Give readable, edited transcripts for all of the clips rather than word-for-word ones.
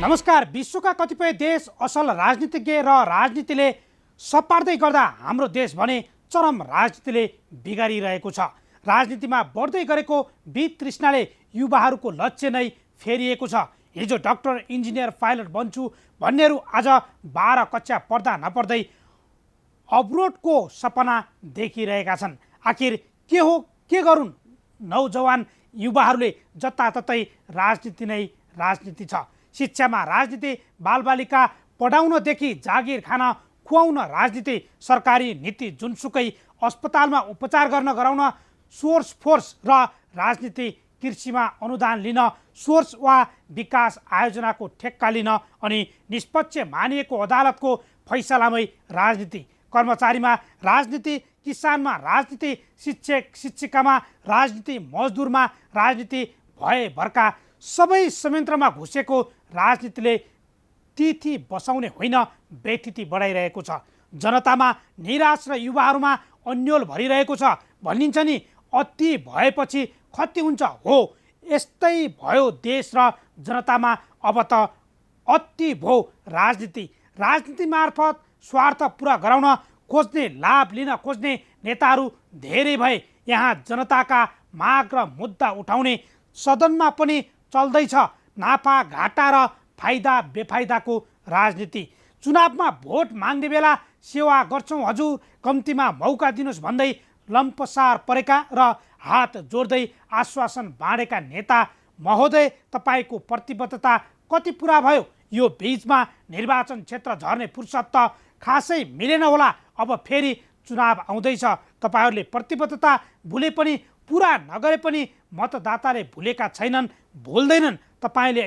नमस्कार। विश्वका कतिपय देश असल राजनीतिज्ञ र राजनीतिले सपार्दै गर्दा हाम्रो देश भने चरम राजनीतिले बिगारिरहेको छ। राजनीतिमा बढ्दै गरेको वितृष्णाले युवाहरूको लक्ष्य नै फेरिएको छ। हिजो डाक्टर, इन्जिनियर, पाइलट बन्छु भन्नेहरू आज 12 कक्षा पढ्दा नपढ्दै अब्रोडको सपना देखिरहेका छन्। आखिर के हो, के गरून्? नौजवान युवाहरूले जताततै राजनीति नै राजनीति छ। शिक्षामा राजनीति, बालबालिका पढाउनदेखि जागिर खान खुवाउन राजनीति, सरकारी नीति जुनसुकै अस्पतालमा उपचार गर्न गराउन सोर्स फोर्स र राजनीति, कृषिमा अनुदान लिन सोर्स वा विकास आयोजनाको ठेक्का लिन अनि निष्पक्ष मानिएको अदालतको फैसलामै राजनीति, कर्मचारीमा राजनीति, किसानमा राजनीति, शिक्षक शिक्षिकामा राजनीति, मजदुरमा राजनीति भएभरका सबै संयन्त्रमा घुसेको राजनीतिले तिथि बसाउने होइन, बेथिति बढाइरहेको छ। जनतामा निराश र युवाहरूमा अन्यल भरिरहेको छ। भनिन्छ नि, अति भएपछि क्षति हुन्छ। हो, यस्तै भयो देश र जनतामा। अब त अति भयो राजनीति। राजनीति मार्फत स्वार्थ पुरा गराउन खोज्ने, लाभ लिन खोज्ने नेताहरू धेरै भए। यहाँ जनताका माग र मुद्दा उठाउने सदनमा पनि चल्दैछ नाफा घाटा र फाइदा बेफाइदाको राजनीति। चुनावमा भोट माग्ने बेला सेवा गर्छौँ हजुर, कम्तीमा मौका दिनुहोस् भन्दै लम्पसार परेका र हात जोड्दै आश्वासन बाँडेका नेता महोदय, तपाईँको प्रतिबद्धता कति पुरा भयो? यो बीचमा निर्वाचन क्षेत्र झर्ने फुर्सद त खासै मिलेन होला। अब फेरि चुनाव आउँदैछ। तपाईँहरूले प्रतिबद्धता भुले पनि, पुरा नगरे पनि मतदाताले भुलेका छैनन्, भुल्दैनन्। तपाईँले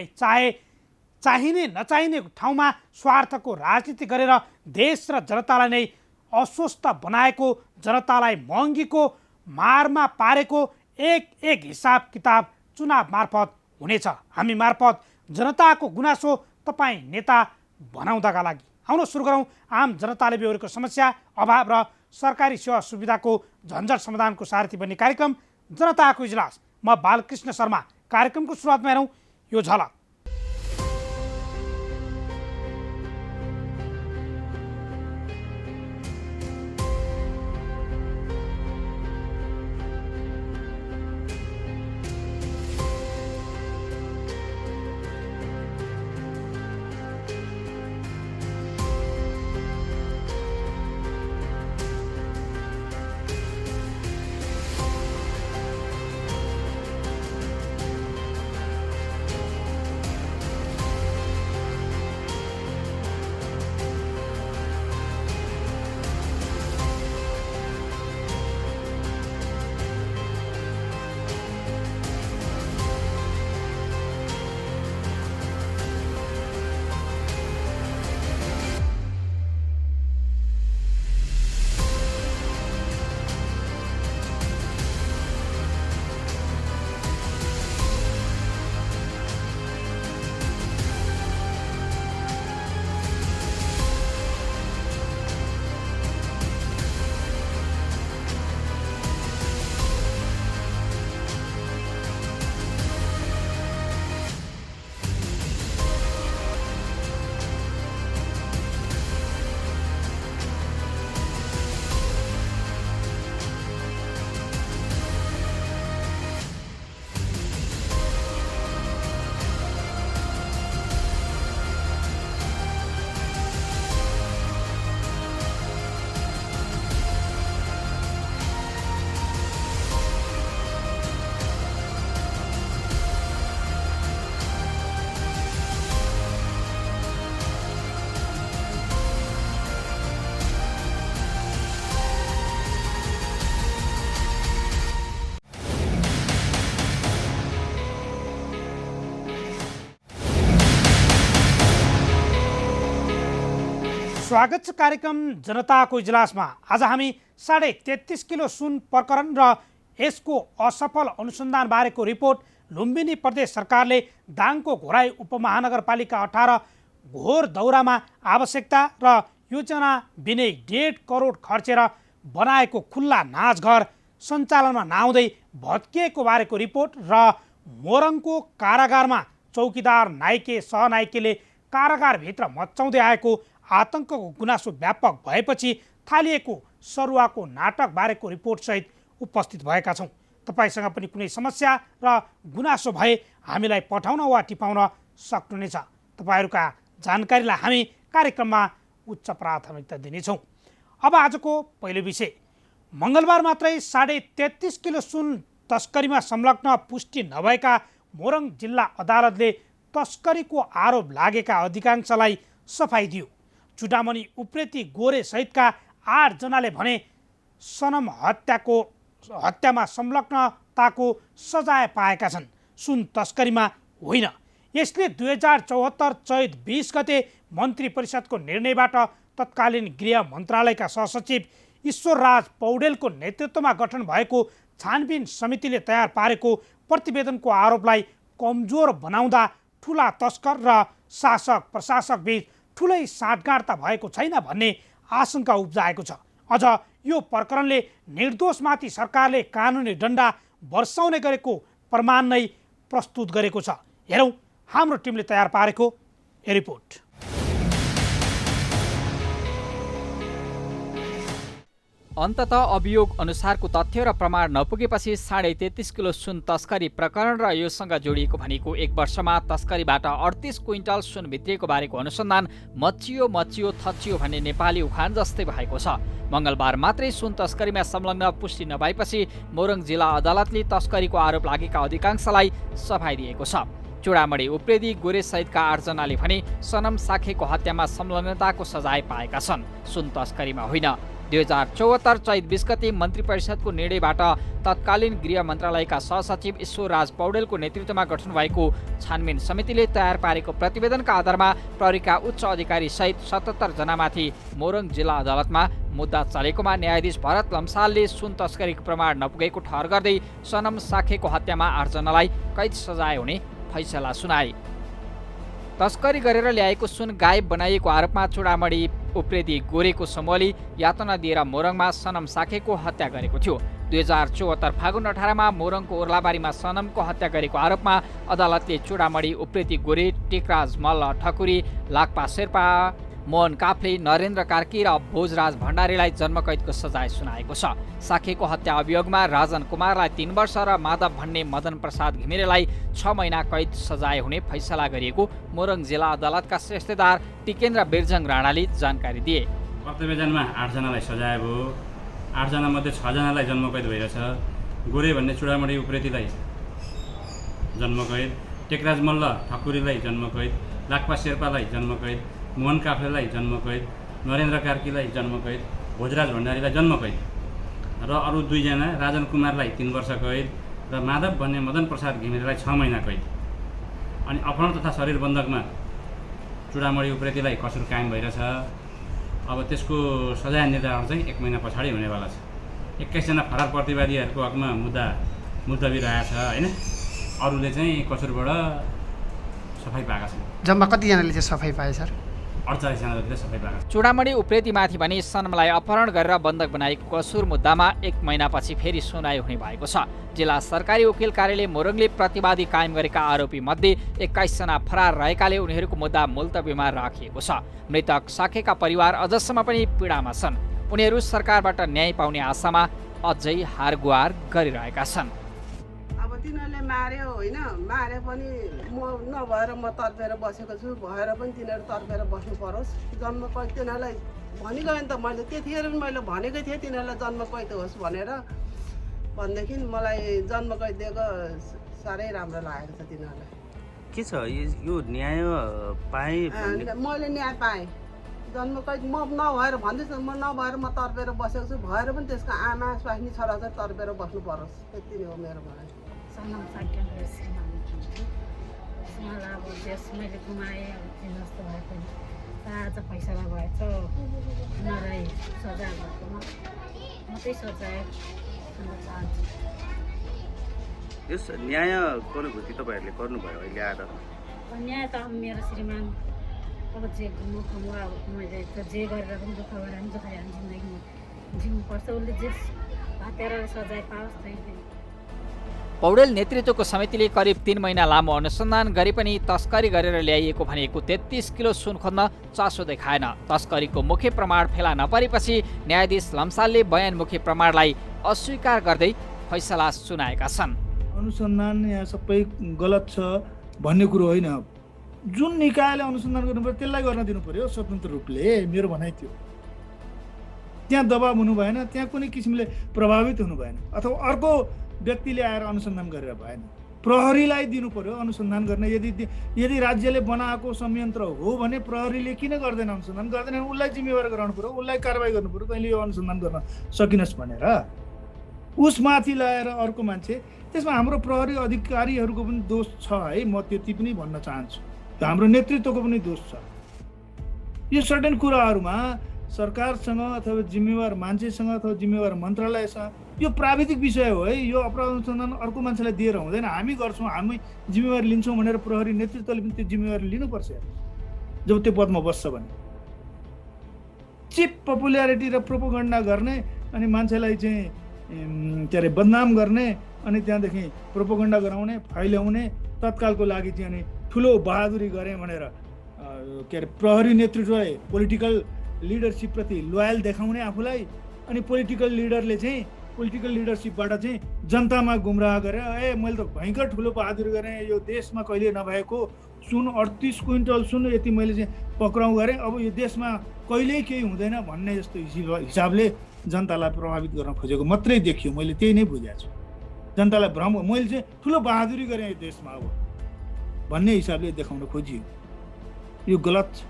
चाहिने नचाहिने ठाउँमा स्वार्थको राजनीति गरेर देश र जनतालाई नै अस्वस्थ बनाएको, जनतालाई महँगीको मारमा पारेको एक हिसाब किताब चुनाव मार्फत हुनेछ। हामी मार्फत जनताको गुनासो तपाईँ नेता बनाउँदाका लागि। आउन सुरु गरौँ आम जनताले बेहोरेको समस्या, अभाव र सरकारी सेवा सुविधाको झन्झट समाधानको सारथी बन्ने कार्यक्रम जनताको इजलास। म बालकृष्ण शर्मा। कार्यक्रमको सुरुवातमा हेरौँ यो झलक। स्वागत छ कार्यक्रम जनताको इजलासमा। आज हामी 33.5 किलो सुन प्रकरण र यसको असफल अनुसन्धान बारेको रिपोर्ट, लुम्बिनी प्रदेश सरकारले दाङको घोराई उपमहानगरपालिका 18 घोर दौरामा आवश्यकता र योजना बिनै 1.5 करोड खर्चेर बनाएको खुल्ला नाचघर सञ्चालनमा नआउँदै भत्किएको बारेको रिपोर्ट र मोरङको कारागारमा चौकीदार, नाइके, सहनाइकेले कारागारभित्र मच्चाउँदै आएको आतङ्कको गुनासो व्यापक भएपछि थालिएको सरुवाको नाटकबारेको रिपोर्टसहित उपस्थित भएका छौँ। तपाईँसँग पनि कुनै समस्या र गुनासो भए हामीलाई पठाउन वा टिपाउन सक्नुहुनेछ। तपाईँहरूका जानकारीलाई हामी कार्यक्रममा उच्च प्राथमिकता दिनेछौँ। अब आजको पहिलो विषय। मङ्गलबार मात्रै 33.5 किलो सुन तस्करीमा संलग्न पुष्टि नभएका मोरङ जिल्ला अदालतले तस्करीको आरोप लागेका अधिकांशलाई सफाई दियो। चुडामणि उप्रेती गोरे सहितका 8 जनाले भने सनम हत्यामा संलग्नताको सजाय पाएका छन्, सुन तस्करीमा होइन। यसले 2074 चैत 20 गते मन्त्री परिषदको निर्णयबाट तत्कालीन गृह मन्त्रालयका सहसचिव ईश्वरराज पौडेलको नेतृत्वमा गठन भएको छानबिन समितिले तयार पारेको प्रतिवेदनको आरोपलाई कमजोर बनाउँदा ठुला तस्कर र शासक प्रशासक बीच ठुलै साँठगाँठ त भएको छैन भन्ने आशंका उब्जाएको छ। अझ यो प्रकरणले निर्दोषमाथि सरकारले कानुनी डन्डा वर्षाउने गरेको प्रमाण नै प्रस्तुत गरेको छ। हेरौँ हाम्रो टिमले तयार पारेको यो रिपोर्ट। अन्ततः अभियोग अनुसारको तथ्य र प्रमाण नपुगेपछि 33.5 किलो सुन तस्करी प्रकरण र योसँग जोडिएको भनेको 1 वर्षमा तस्करीबाट 38 क्विन्टल सुन भित्रिएको बारेको अनुसन्धान मचियो थचियो भन्ने नेपाली उखान जस्तै भएको छ। मङ्गलबार मात्रै सुन तस्करीमा संलग्न पुष्टि नभएपछि मोरङ जिल्ला अदालतले तस्करीको आरोप लागेका अधिकांशलाई सफाई दिएको छ। चुडामणि उप्रेती गोरे सहितका 8 जनाले भने सनम साखेको हत्यामा संलग्नताको सजाय पाएका छन्, सुन तस्करीमा होइन। 2074 चैत 20 गते मन्त्री परिषदको निर्णयबाट तत्कालीन गृह मन्त्रालयका सहसचिव ईश्वरराज पौडेलको नेतृत्वमा गठन भएको छानबिन समितिले तयार पारेको प्रतिवेदनका आधारमा प्रहरीका उच्च अधिकारी सहित 77 जनामाथि मोरङ जिल्ला अदालतमा मुद्दा चलेकोमा न्यायाधीश भरत लम्सालले सुन तस्करीको प्रमाण नपुगेको ठहर गर्दै सनम साखेको हत्यामा 8 जनालाई कैद सजाय हुने फैसला सुनाए। तस्करी गरेर ल्याएको सुन गायब बनाइएको आरोपमा चुडामणि उप्रेती गोरेको समूहले यातना दिएर मोरङमा सनम साखेको हत्या गरेको थियो। 2074 फागुन 18 मा मोरङको ओर्लाबारीमा सनमको हत्या गरेको आरोपमा अदालतले चुडामणि उप्रेती गोरे, टेकराज मल्ल ठकुरी, लाक्पा शेर्पा, मोहन काफ्ले, नरेन्द्र कार्की र भोजराज भण्डारीलाई जन्मकैदको सजाय सुनाएको छ। साखेको हत्या अभियोगमा राजन कुमारलाई 3 वर्ष र माधव भन्ने मदन प्रसाद घिमिरेलाई 6 महिना कैद सजाय हुने फैसला गरिएको मोरङ जिल्ला अदालतका श्रेष्ठदार टिकेन्द्र बिरजङ राणाले जानकारी दिए। प्रतिवेदनमा 8 जनालाई सजाय भयो। 8 जना मध्ये 6 जनालाई जन्मकैद भइरहेछ। गोरे भन्ने चुडामणि उप्रेतीलाई जन्मकैद, टेकराज मल्ल ठकुरीलाई जन्मकैद, लाक्पा शेर्पालाई जन्मकैद, मोहन काफ्लेलाई जन्मकैद, नरेन्द्र कार्कीलाई जन्मकैद, भोजराज भण्डारीलाई जन्मकैद र अरू 2 जना राजन कुमारलाई 3 वर्ष कैद र माधव भन्ने मदन प्रसाद घिमिरेलाई 6 महिना कैद। अनि अपहरण तथा शरीर बन्धकमा चुडामणि उप्रेतीलाई कसुर कायम भइरहेछ। अब त्यसको सजाय निर्धारण चाहिँ 1 महिना पछाडि हुनेवाला छ। 21 जना फरार प्रतिवादीहरूको हकमा मुद्दवी रहेछ हैन। अरूले चाहिँ कसुरबाट सफाई पाएका छन्। जम्मा कतिजनाले चाहिँ सफाई पाए सर? 48 जना जतिले सफाई पाएका छन्। चुडामणि उप्रेतीमाथि भने सनमलाई अपहरण गरेर बन्धक बनाएको कसुर मुद्दामा 1 महिनापछि फेरि सुनाइ हुने भएको छ। जिल्ला सरकारी वकिल कार्यालय मोरङले प्रतिवादी कायम गरेका आरोपी मध्ये 21 जना फरार रहेकाले उनीहरूको मुद्दा मुल्तवीमा राखिएको छ। मृतक साखेका परिवार अझसम्म पनि पीडामा छन्। उनीहरू सरकारबाट न्याय पाउने आशामा अझै हारगुहार गरिरहेका छन्। तिनीहरूले मार्यो होइन, मारे पनि म नभएर म तर्पेर बसेको छु, भएर पनि तिनीहरू तर्पेर बस्नु परोस्। जन्मकैद तिनीहरूलाई भनिगयो नि त, मैले त्यतिखेर पनि मैले भनेकै थिएँ तिनीहरूलाई जन्मकैद होस् भनेर। भनेदेखि मलाई जन्मकैद दिएको साह्रै राम्रो लागेको छ तिनीहरूलाई। के छ यो न्याय पाएँ? मैले न्याय पाएँ। जन्मकैद म नभएर भन्दैछु, म नभएर म तर्पेर बसेको छु, भएर पनि त्यसको आमा स्वास्नी छोराछोरी तर्पेर बस्नु परोस्। त्यति नै हो मेरो भनाइ। सनम साखेको श्रीमान अब देश मैले गुमाएँ, अब तिन जस्तो भए पनि आज फैसला भएछ। उनीहरूलाई सजाय भएकोमा मात्रै सजाय चाहन्छु। यस न्याय अनुभूति तपाईँहरूले गर्नुभयो अहिले आएर? न्याय त अब मेरो श्रीमान अब जे मुखमा अब मैले त जे गरेर पनि दुःख गरेर पनि दुःख हामी जिन्दगीमा जिउनुपर्छ। उसले जे हत्याएर सजाय पाओस्। पौडेल नेतृत्वको समितिले करिब 3 महिना लामो अनुसन्धान गरे पनि तस्करी गरेर ल्याइएको भनेको 33 किलो सुन खोज्न चासो देखाएन। तस्करीको मुख्य प्रमाण फेला नपरेपछि न्यायाधीश लम्सालले बयानमुखी प्रमाणलाई अस्वीकार गर्दै फैसला सुनाएका छन्। अनुसन्धान यहाँ सबै गलत छ भन्ने कुरो होइन। जुन निकायले अनुसन्धान गर्नुपर्यो त्यसलाई गर्न दिनु पर्यो स्वतन्त्र रूपले, मेरो भनाइ थियो। त्यहाँ दबाब हुनु भएन, त्यहाँ कुनै किसिमले प्रभावित हुनु भएन, अथवा अर्को व्यक्तिले आएर अनुसन्धान गरेर भएन। प्रहरीलाई दिनु पर्यो अनुसन्धान गर्न। यदि राज्यले बनाएको संयन्त्र हो भने प्रहरीले किन गर्दैन अनुसन्धान? गर्दैन, उसलाई जिम्मेवार गराउनु पर्यो, उसलाई कारबाही गर्नु पर्यो, कहिले यो अनुसन्धान गर्न सकिनस् भनेर। उसमाथि लगाएर अर्को मान्छे, त्यसमा हाम्रो प्रहरी अधिकारीहरूको पनि दोष छ है, म त्यति पनि भन्न चाहन्छु। हाम्रो नेतृत्वको पनि दोष छ। यो सर्टेन कुराहरूमा सरकारसँग अथवा जिम्मेवार मान्छेसँग अथवा जिम्मेवार मन्त्रालयसँग यो प्राविधिक विषय हो है। यो अपराध अनुसन्धान अर्को मान्छेलाई दिएर हुँदैन। हामी गर्छौँ, हामी जिम्मेवारी लिन्छौँ भनेर प्रहरी नेतृत्वले पनि त्यो जिम्मेवारी लिनुपर्छ जब त्यो पदमा बस्छ भने। चिप पपुल्यारिटी र प्रोपोगन्डा गर्ने अनि मान्छेलाई चाहिँ के अरे बदनाम गर्ने अनि त्यहाँदेखि प्रोपोगन्डा गराउने, फैल्याउने, तत्कालको लागि चाहिँ अनि ठुलो बहादुरी गरेँ भनेर के अरे प्रहरी नेतृत्वले पोलिटिकल लिडरसिपप्रति लोयल देखाउने आफूलाई, अनि पोलिटिकल लिडरसिपबाट चाहिँ जनतामा गुमराह गरेर मैले त भयङ्कर ठुलो बहादुरी गरेँ, यो देशमा कहिले नभएको सुन 38 क्विन्टल सुन यति मैले चाहिँ पक्राउ गरेँ, अब यो देशमा कहिल्यै केही हुँदैन भन्ने जस्तो हिसाबले जनतालाई प्रभावित गर्न खोजेको मात्रै देखियो। मैले त्यही नै बुझेको छु। जनतालाई भ्रम, मैले चाहिँ ठुलो बहादुरी गरेँ यो देशमा अब भन्ने हिसाबले देखाउन खोजियो। यो गलत छ।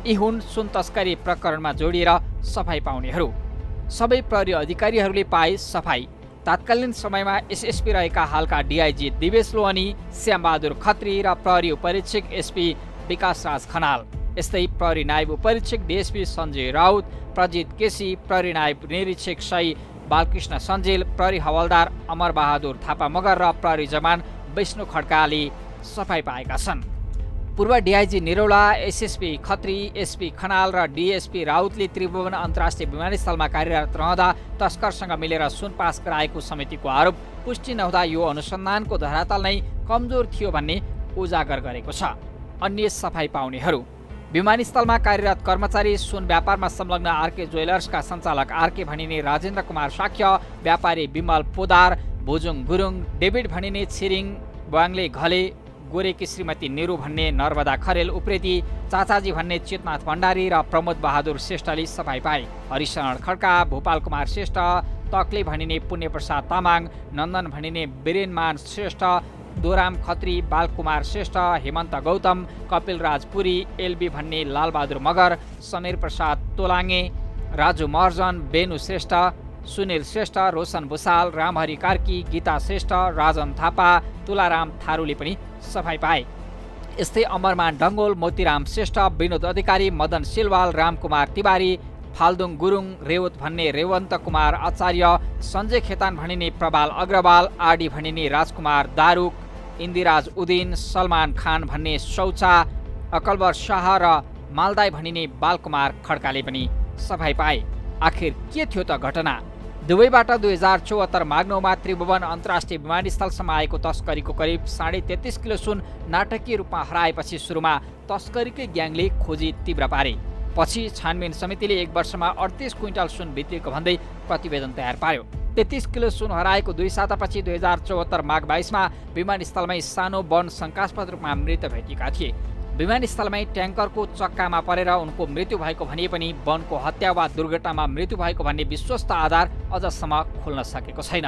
यी हुन् सुन तस्करी प्रकरणमा जोडिएर सफाई पाउनेहरू। सबै प्रहरी अधिकारीहरूले पाए सफाई। तात्कालीन समयमा एसएसपी रहेका हालका डिआइजी दिवेश लोहनी, श्यामबहादुर खत्री र प्रहरी उपरीक्षक एसपी विकास राज खनाल, यस्तै प्रहरी नायब उपरीक्षक डिएसपी सञ्जय राउत, प्रजित केसी, प्रहरी नायब निरीक्षक सही बालकृष्ण सञ्जेल, प्रहरी हवलदार अमरबहादुर थापा मगर र प्रहरी जवान विष्णु खड्काले सफाई पाएका छन्। पूर्व DIG Niraula, SSP Khatri, SP Khanal र डिएसपी राउतले त्रिभुवन अन्तर्राष्ट्रिय विमानस्थलमा कार्यरत रहँदा तस्करसँग मिलेर सुन पास गराएको समितिको आरोप पुष्टि नहुँदा यो अनुसन्धानको धरातल नै कमजोर थियो भन्ने उजागर गरेको छ। अन्य सफाई पाउनेहरू। विमानस्थलमा कार्यरत कर्मचारी, सुन व्यापारमा संलग्न आरके ज्वेलर्सका सञ्चालक आरके भनिने राजेन्द्र कुमार साक्य, व्यापारी विमल पोदार, भुजुङ गुरुङ, डेभिड भनिने छिरिङ वाङले घले, गोरेकी श्रीमती नेहरू भन्ने नर्मदा खरेल उप्रेती, चाचाजी भन्ने चेतनाथ भण्डारी र प्रमोद बहादुर श्रेष्ठले सफाई पाए। हरिशरण खड्का, भूपाल कुमार श्रेष्ठ, तक्ले भनिने पुण्यप्रसाद तामाङ, नन्दन भनिने वीरेनमान श्रेष्ठ, दोराम खत्री, बालकुमार श्रेष्ठ, हेमन्त गौतम, कपिलराज पुरी, एलबी भन्ने लालबहादुर मगर, समीर प्रसाद तोलाङ्गे, राजु महर्जन, बेनु श्रेष्ठ, सुनिल श्रेष्ठ, रोशन भुसाल, रामहरि कार्की, गीता श्रेष्ठ, राजन थापा, तुलाराम थारूले पनि सफाई पाए। यस्तै अमरमान डङ्गोल, मोतीराम श्रेष्ठ, विनोद अधिकारी, मदन सिलवाल, रामकुमार तिवारी, फाल्दुङ गुरुङ, रेवत भन्ने रेवन्त कुमार आचार्य, सञ्जय खेतान भनिने प्रबाल अग्रवाल, आरडी भनिने राजकुमार दारुक, इन्दिराज उदिन, सलमान खान भन्ने शौचा, अकलबर शाह र मालदाई भनिने बालकुमार खड्काले पनि सफाई पाए। आखिर के थियो त घटना? दुबईबाट 2074 माग्नौमा त्रिभुवन अन्तर्राष्ट्रिय विमानस्थलसम्म आएको तस्करीको करिब 33.5 किलो सुन नाटकीय रूपमा हराएपछि सुरुमा तस्करीकै ग्याङले खोजी तीव्र पारे। पछि छानबिन समितिले 1 वर्षमा 38 क्विन्टल सुन भित्रिएको भन्दै प्रतिवेदन तयार पार्यो। 33 किलो सुन हराएको 2 सातापछि 2074 माघ 22मा विमानस्थलमै सानो वन शङ्कास्पद रूपमा मृत भेटिएका थिए। विमानस्थलमै ट्याङ्करको चक्कामा परेर उनको मृत्यु भएको भनिए पनि वनको हत्या वा दुर्घटनामा मृत्यु भएको भन्ने विश्वस्त आधार अझसम्म खुल्न सकेको छैन।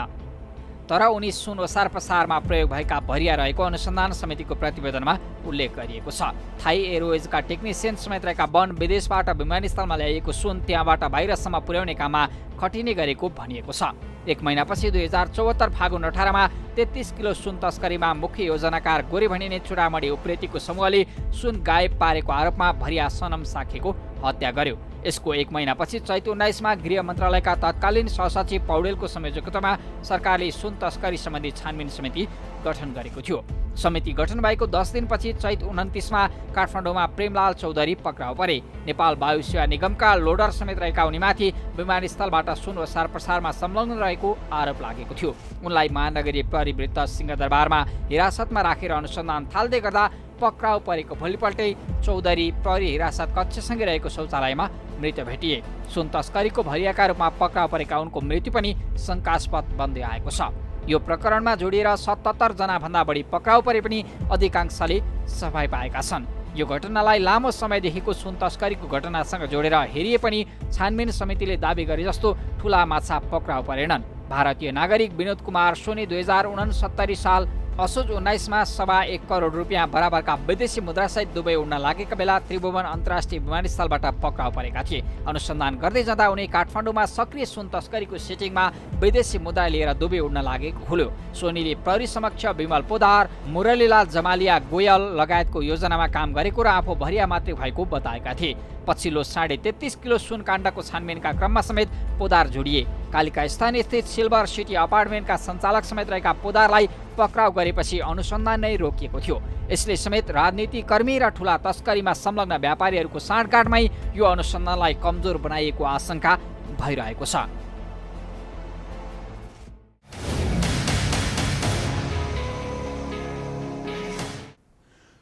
तर उनी सुन ओसार पसारमा प्रयोग भएका भरिया रहेको अनुसन्धान समितिको प्रतिवेदनमा उल्लेख गरिएको छ। थाई एयरवेजका टेक्निसियन समेत रहेका वन विदेशबाट विमानस्थलमा ल्याइएको सुन त्यहाँबाट बाहिरसम्म पुर्याउने काममा खटिने गरेको भनिएको छ। 1 महिनापछि 2074 फागुन 18मा 33 किलो सुन तस्करीमा मुख्य योजनाकार गोरे भनिने चुडामणी उप्रेतीको समूहले सुन गायब पारेको आरोपमा भरिया सनम साखेको हत्या गर्यो। यसको 1 महिनापछि चैत 19मा गृह मन्त्रालयका तत्कालीन सहसचिव पौडेलको संयोजकतामा सरकारले सुन तस्करी सम्बन्धी छानबिन समिति गठन गरेको थियो। समिति गठन भएको 10 दिनपछि चैत 29मा काठमाडौँमा प्रेमलाल चौधरी पक्राउ परे। नेपाल वायु सेवा निगमका लोडर समेत रहेका उनीमाथि विमानस्थलबाट सुन ओसार प्रसारमा संलग्न रहेको आरोप लागेको थियो। उनलाई महानगरीय परिवृत्त सिंहदरबारमा हिरासतमा राखेर अनुसन्धान थाल्दै गर्दा पक्राउ परेको भोलिपल्टै चौधरी प्रहरी हिरासत कक्षसँगै रहेको शौचालयमा मृत भेटिए। सुन तस्करीको भरियाका रूपमा पक्राउ परेका उनको मृत्यु पनि शङ्कास्पद बन्दै आएको छ। यो प्रकरणमा जोडिएर 77 जना भन्दा बढी पक्राउ परे पनि अधिकांशले सफाई पाएका छन्। यो घटनालाई लामो समयदेखिको सुन तस्करीको घटनासँग जोडेर हेरिए पनि छानबिन समितिले दाबी गरे जस्तो ठूला माछा पक्राउ परेनन्। भारतीय नागरिक विनोद कुमार सोनी 2069 साल असोज 19मा 1.25 करोड रुपियाँ बराबरका विदेशी मुद्रासहित दुबई उड्न लागेका बेला त्रिभुवन अन्तर्राष्ट्रिय विमानस्थलबाट पक्राउ परेका थिए। अनुसन्धान गर्दै जाँदा उनी काठमाडौँमा सक्रिय सुन तस्करीको सेटिङमा विदेशी मुद्रा लिएर दुबई उड्न लागेको खुल्यो। सोनीले प्रहरी समक्ष विमल पोदार, मुरलीलाल जमालिया गोयल लगायतको योजनामा काम गरेको र आफू भरिया मात्रै भएको बताएका थिए। पछिल्लो 33.5 किलो सुन काण्डको छानबिनका क्रममा समेत पोदार जोडिए। कालिका स्थान स्थित सिल्भर सिटी अपार्टमेन्टका सञ्चालक समेत रहेका पोदारलाई पक्राउ गरेपछि अनुसन्धान नै रोकिएको थियो। यसले समेत राजनीतिकर्मी र ठूला तस्करीमा संलग्न व्यापारीहरूको साँठगाँठमै यो अनुसन्धानलाई कमजोर बनाइएको आशंका भइरहेको छ।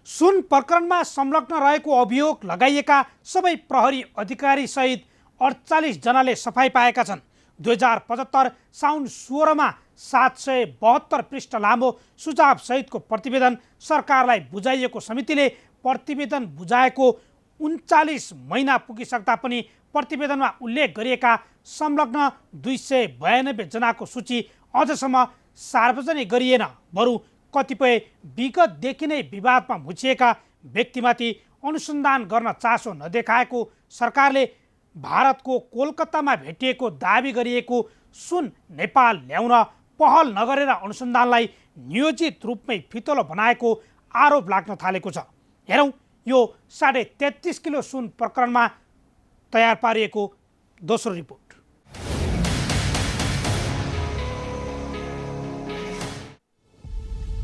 सुन प्रकरणमा संलग्न रहेको अभियोग लगाइएका सबै प्रहरी अधिकारी सहित 48 जनाले सफाई पाएका छन्। 2075 साउन 16मा 772 पृष्ठ लामो सुझाव सहितको प्रतिवेदन सरकारलाई बुझाइएको समितिले प्रतिवेदन बुझाएको 39 महिना पुगिसक्दा पनि प्रतिवेदनमा उल्लेख गरिएका संलग्न 292 जनाको सूची अझसम्म सार्वजनिक गरिएन। बरु कतिपय विगतदेखि नै विवादमा मुछिएका व्यक्तिमाथि अनुसन्धान गर्न चासो नदेखाएको सरकारले भारतको कोलकातामा भेटिएको दाबी गरिएको सुन नेपाल ल्याउन पहल नगरेर अनुसन्धानलाई नियोजित रूपमै फितलो बनाएको आरोप लाग्न थालेको छ। हेरौँ यो 33.5 किलो सुन प्रकरणमा तयार पारिएको दोस्रो रिपोर्ट।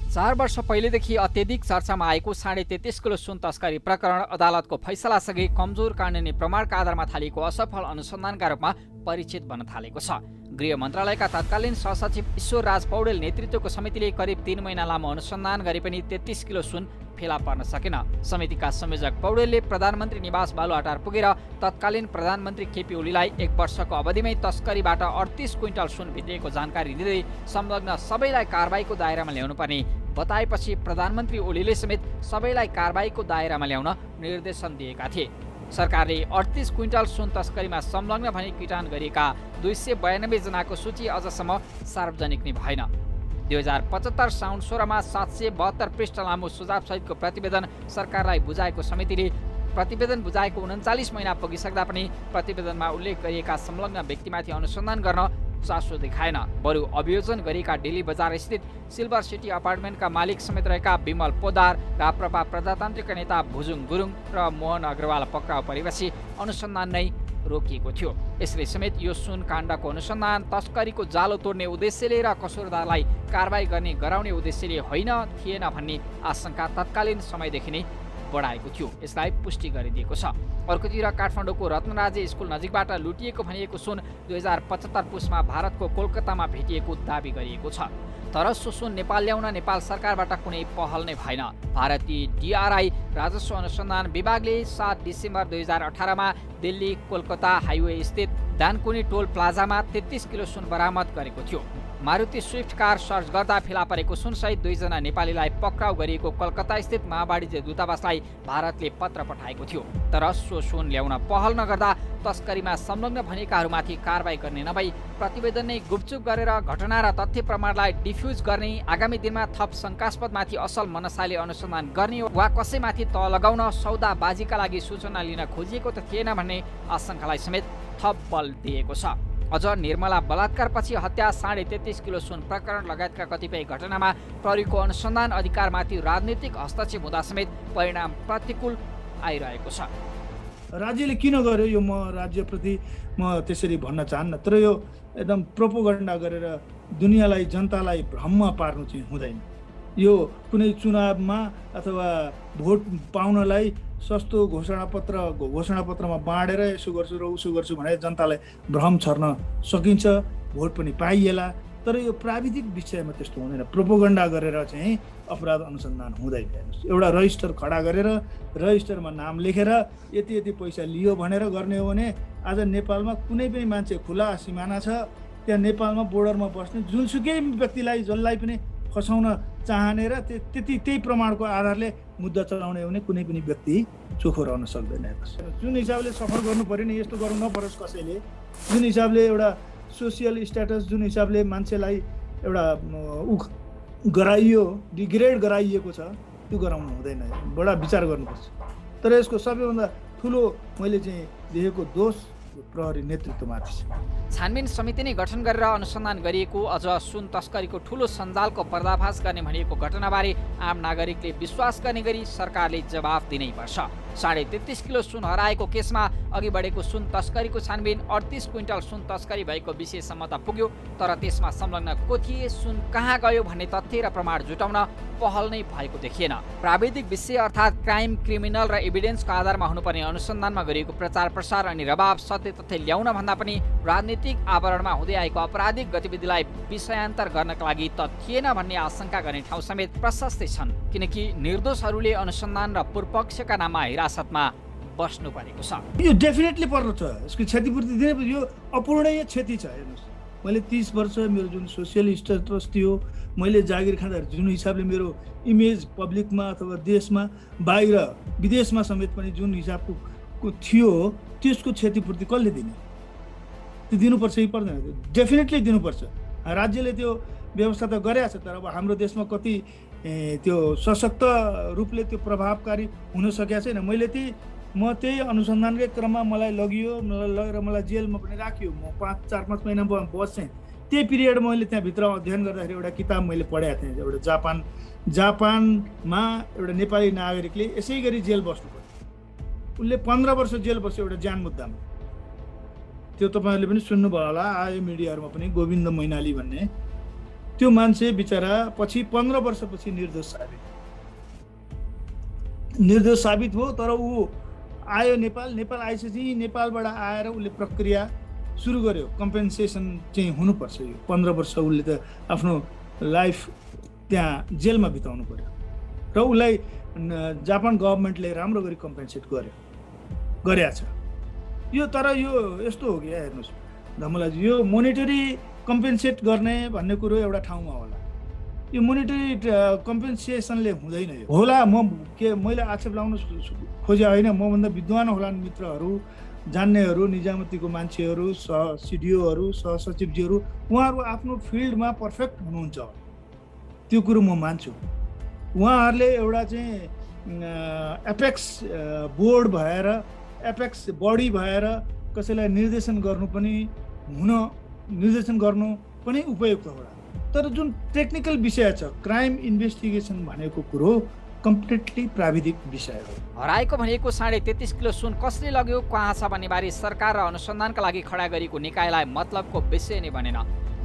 चार वर्ष पहिलेदेखि अत्यधिक चर्चामा आएको 33.5 किलो सुन तस्करी प्रकरण अदालतको फैसलासँगै कमजोर कानुनी प्रमाणका आधारमा थालिएको असफल अनुसन्धानका रूपमा परिचित बन्न थालेको छ। गृह मन्त्रालयका तत्कालीन सहसचिव ईश्वर राज पौडेल नेतृत्वको समितिले करिब 3 महिना लामो अनुसन्धान गरे पनि 33 किलो सुन फेला पर्न सकेन। समितिका संयोजक पौडेलले प्रधानमन्त्री निवास बालुवाटार पुगेर तत्कालीन प्रधानमन्त्री केपी ओलीलाई 1 वर्षको अवधिमै तस्करीबाट 38 क्विन्टल सुन भित्रिएको जानकारी दिँदै संलग्न सबैलाई कारबाहीको दायरामा ल्याउनुपर्ने बताएपछि प्रधानमन्त्री ओलीले समेत सबैलाई कारबाहीको दायरामा ल्याउन निर्देशन दिएका थिए। सरकारले 38 क्विन्टल सुन तस्करीमा संलग्न भनी किटान गरिएका 292 जनाको सूची अझसम्म सार्वजनिक नै भएन। 2075 साउन 16मा 772 पृष्ठ लामो सुझावसहितको प्रतिवेदन सरकारलाई बुझाएको समितिले प्रतिवेदन बुझाएको 39 महिना पुगिसक्दा पनि प्रतिवेदनमा उल्लेख गरिएका संलग्न व्यक्तिमाथि अनुसन्धान गर्न चासो देखाएन। बरु अभियोजन गरिएका डेली बजार स्थित सिल्भर सिटी अपार्टमेन्टका मालिक समेत रहेका विमल पोदार, राप्रपा प्रजातान्त्रिक नेता भुजुङ गुरुङ र मोहन अग्रवाल पक्राउ परेपछि अनुसन्धान नै रोकिएको थियो। यसले समेत यो सुन काण्डको अनुसन्धान तस्करीको जालो तोड्ने उद्देश्यले र कसुरदारलाई कारबाही गर्ने गराउने उद्देश्यले होइन थिएन भन्ने आशंका तत्कालीन समयदेखि नै बढाएको थियो। यसलाई पुष्टि गरिदिएको छ। अर्कोतिर काठमाडौँको रत्नराजे स्कुल नजिकबाट लुटिएको भनिएको सुन 2075 पुसमा भारतको कोलकातामा भेटिएको दाबी गरिएको छ। तर सो सुन नेपाल ल्याउन नेपाल सरकारबाट कुनै पहल नै भएन। भारतीय DRI राजस्व अनुसन्धान विभागले 7 डिसेम्बर 2018मा दिल्ली कोलकाता हाइवे स्थित दानकुनी टोल प्लाजामा 33 किलो सुन बरामद गरेको थियो। मारुति स्विफ्ट कार सर्च गर्दा फेला परेको सुनसहित 2 जना नेपालीलाई पक्राउ गरिएको कलकत्ता स्थित महावाणिज्य दूतावासलाई भारतले पत्र पठाएको थियो। तर सो सुन ल्याउन पहल नगर्दा तस्करीमा संलग्न भनेकाहरूमाथि कारबाही गर्ने नभई प्रतिवेदन नै गुपचुप गरेर घटना र तथ्य प्रमाणलाई डिफ्युज गर्ने, आगामी दिनमा थप शङ्कास्पदमाथि असल मनसाले अनुसन्धान गर्ने वा कसैमाथि तह लगाउन सौदाबाजीका लागि सूचना लिन खोजिएको त थिएन भन्ने आशंकालाई समेत थप बल दिएको छ। अझ निर्मला बलात्कारपछि हत्या, 33.5 किलो सुन प्रकरण लगायतका कतिपय घटनामा प्रहरीको अनुसन्धान अधिकारमाथि राजनीतिक हस्तक्षेप हुँदा समेत परिणाम प्रतिकूल आइरहेको छ। राज्यले किन गर्यो यो म राज्यप्रति म त्यसरी भन्न चाहन्न, तर यो एकदम प्रोपोगन्डा गरेर दुनियाँलाई जनतालाई भ्रममा पार्नु चाहिँ हुँदैन। यो कुनै चुनावमा अथवा भोट पाउनलाई सस्तो घोषणापत्रमा बाँडेर यसो गर्छु र उसो गर्छु भनेर जनतालाई भ्रम छर्न सकिन्छ, भोट पनि पाइएला। तर यो प्राविधिक विषयमा त्यस्तो हुँदैन। प्रोपोगन्डा गरेर चाहिँ अपराध अनुसन्धान हुँदैन। एउटा रजिस्टर खडा गरेर रजिस्टरमा नाम लेखेर यति यति पैसा लियो भनेर गर्ने हो भने आज नेपालमा कुनै पनि मान्छे खुला सिमाना छ, त्यहाँ नेपालमा बोर्डरमा बस्ने जुनसुकै व्यक्तिलाई जसलाई पनि फसाउन चाहने र त्यही प्रमाणको आधारले मुद्दा चलाउने हो भने कुनै पनि व्यक्ति चोखो रहन सक्दैन। जुन हिसाबले सफर गर्नु पर्यो नि, यस्तो गर्नु नपरोस् कसैले। जुन हिसाबले एउटा सोसियल स्ट्याटस, जुन हिसाबले मान्छेलाई एउटा गराइयो, डिग्रेड गराइएको छ, त्यो गराउनु हुँदैन। बडा विचार गर्नुपर्छ। तर यसको सबैभन्दा ठुलो मैले चाहिँ देखेको दोष प्रहरी नेतृत्वमाथि छ। छानबिन समिति नै गठन गरेर अनुसन्धान गरिएको अझ सुन तस्करीको ठूलो सञ्जालको पर्दाफास गर्ने भनिएको घटनाबारे आम नागरिकले विश्वास गर्ने गरी सरकारले जवाफ दिनै पर्छ। 33.5 किलो सुन हराएको केसमा अघि बढेको सुन तस्करीको छानबिन 38 क्विन्टल सुन तस्करी भएको विषयसम्म त पुग्यो, तर त्यसमा संलग्न को थिए, सुन कहाँ गयो भन्ने तथ्य र प्रमाण जुटाउन पहल नै भएको देखिएन। प्राविधिक विषय अर्थात् क्राइम, क्रिमिनल र एभिडेन्सको आधारमा हुनुपर्ने अनुसन्धानमा गरिएको प्रचार प्रसार अनि रबाब सत्य तथ्य ल्याउन भन्दा पनि राजनीतिक आवरणमा हुँदै आएको आपराधिक गतिविधिलाई विषयान्तर गर्नका लागि त थिएन भन्ने आशंका गर्ने ठाउँ समेत प्रशस्तै छन्, किनकि निर्दोषहरूले अनुसन्धान र पूर्वपक्षका नाममा हिरासतमा बस्नु परेको छ। यो डेफिनेटली पर्नु छ। यसको क्षतिपूर्ति दिने, यो अपूर्णीय क्षति छ। हेर्नुहोस्, मैले 30 वर्ष मेरो जुन सोसियल स्ट्याटस थियो, मैले जागिर खाँदा जुन हिसाबले मेरो इमेज पब्लिकमा अथवा देशमा बाहिर विदेशमा समेत पनि जुन हिसाबको थियो, त्यसको क्षतिपूर्ति कसले दिने? त्यो दिनुपर्छ कि पर्दैन? डेफिनेटली दिनुपर्छ। राज्यले त्यो व्यवस्था त गरेको छ, तर अब हाम्रो देशमा कति त्यो सशक्त रूपले त्यो प्रभावकारी हुन सकेको छैन। म त्यही अनुसन्धानकै क्रममा मलाई लगेर मलाई जेलमा पनि राखियो। म 4-5 महिना बसेँ। त्यही पिरियड मैले त्यहाँभित्र अध्ययन गर्दाखेरि एउटा किताब मैले पढेको थिएँ। एउटा जापानमा एउटा नेपाली नागरिकले यसै गरी जेल बस्नु पर्यो। उसले 15 वर्ष जेल बस्यो एउटा ज्यान मुद्दामा। त्यो तपाईँहरूले पनि सुन्नुभयो होला, आयो मिडियाहरूमा पनि, गोविन्द मैनाली भन्ने। त्यो मान्छे बिचरा पछि 15 वर्षपछि निर्दोष साबित भयो। तर ऊ आयो नेपाल आएपछि नेपालबाट आएर उसले प्रक्रिया सुरु गर्यो। कम्पेन्सेसन चाहिँ हुनुपर्छ। यो 15 वर्ष उसले त आफ्नो लाइफ त्यहाँ जेलमा बिताउनु पर्यो र उसलाई जापान गभर्मेन्टले राम्रो गरी कम्पेन्सेट गरेछ यो। तर यो यस्तो हो कि हेर्नुहोस् धमलाजी, यो मोनिटरी कम्पेन्सेट गर्ने भन्ने कुरो एउटा ठाउँमा होला। यो मोनिटरी कम्पेन्सेसनले हुँदैन। यो होला, मैले आक्षेप लाउन खोजे होइन। मभन्दा विद्वान होलान् मित्रहरू, जान्नेहरू, निजामतीको मान्छेहरू, सिडिओहरू, सहसचिवजीहरू, उहाँहरू आफ्नो फिल्डमा पर्फेक्ट हुनुहुन्छ, त्यो कुरो म मान्छु। उहाँहरूले एउटा चाहिँ एपेक्स बोर्ड भएर, एपेक्स बडी भएर कसैलाई निर्देशन गर्नु पनि उपयुक्त होला। तर जुन टेक्निकल विषय छ, क्राइम इन्भेस्टिगेसन भनेको कुरो कम्प्लिटली प्राविधिक विषय हो। हराएको भनेको 33.5 किलो सुन कसले लग्यो, कहाँ छ भन्ने बारे सरकार र अनुसन्धानका लागि खडा गरिएको निकायलाई मतलबको विषय नै बनेन।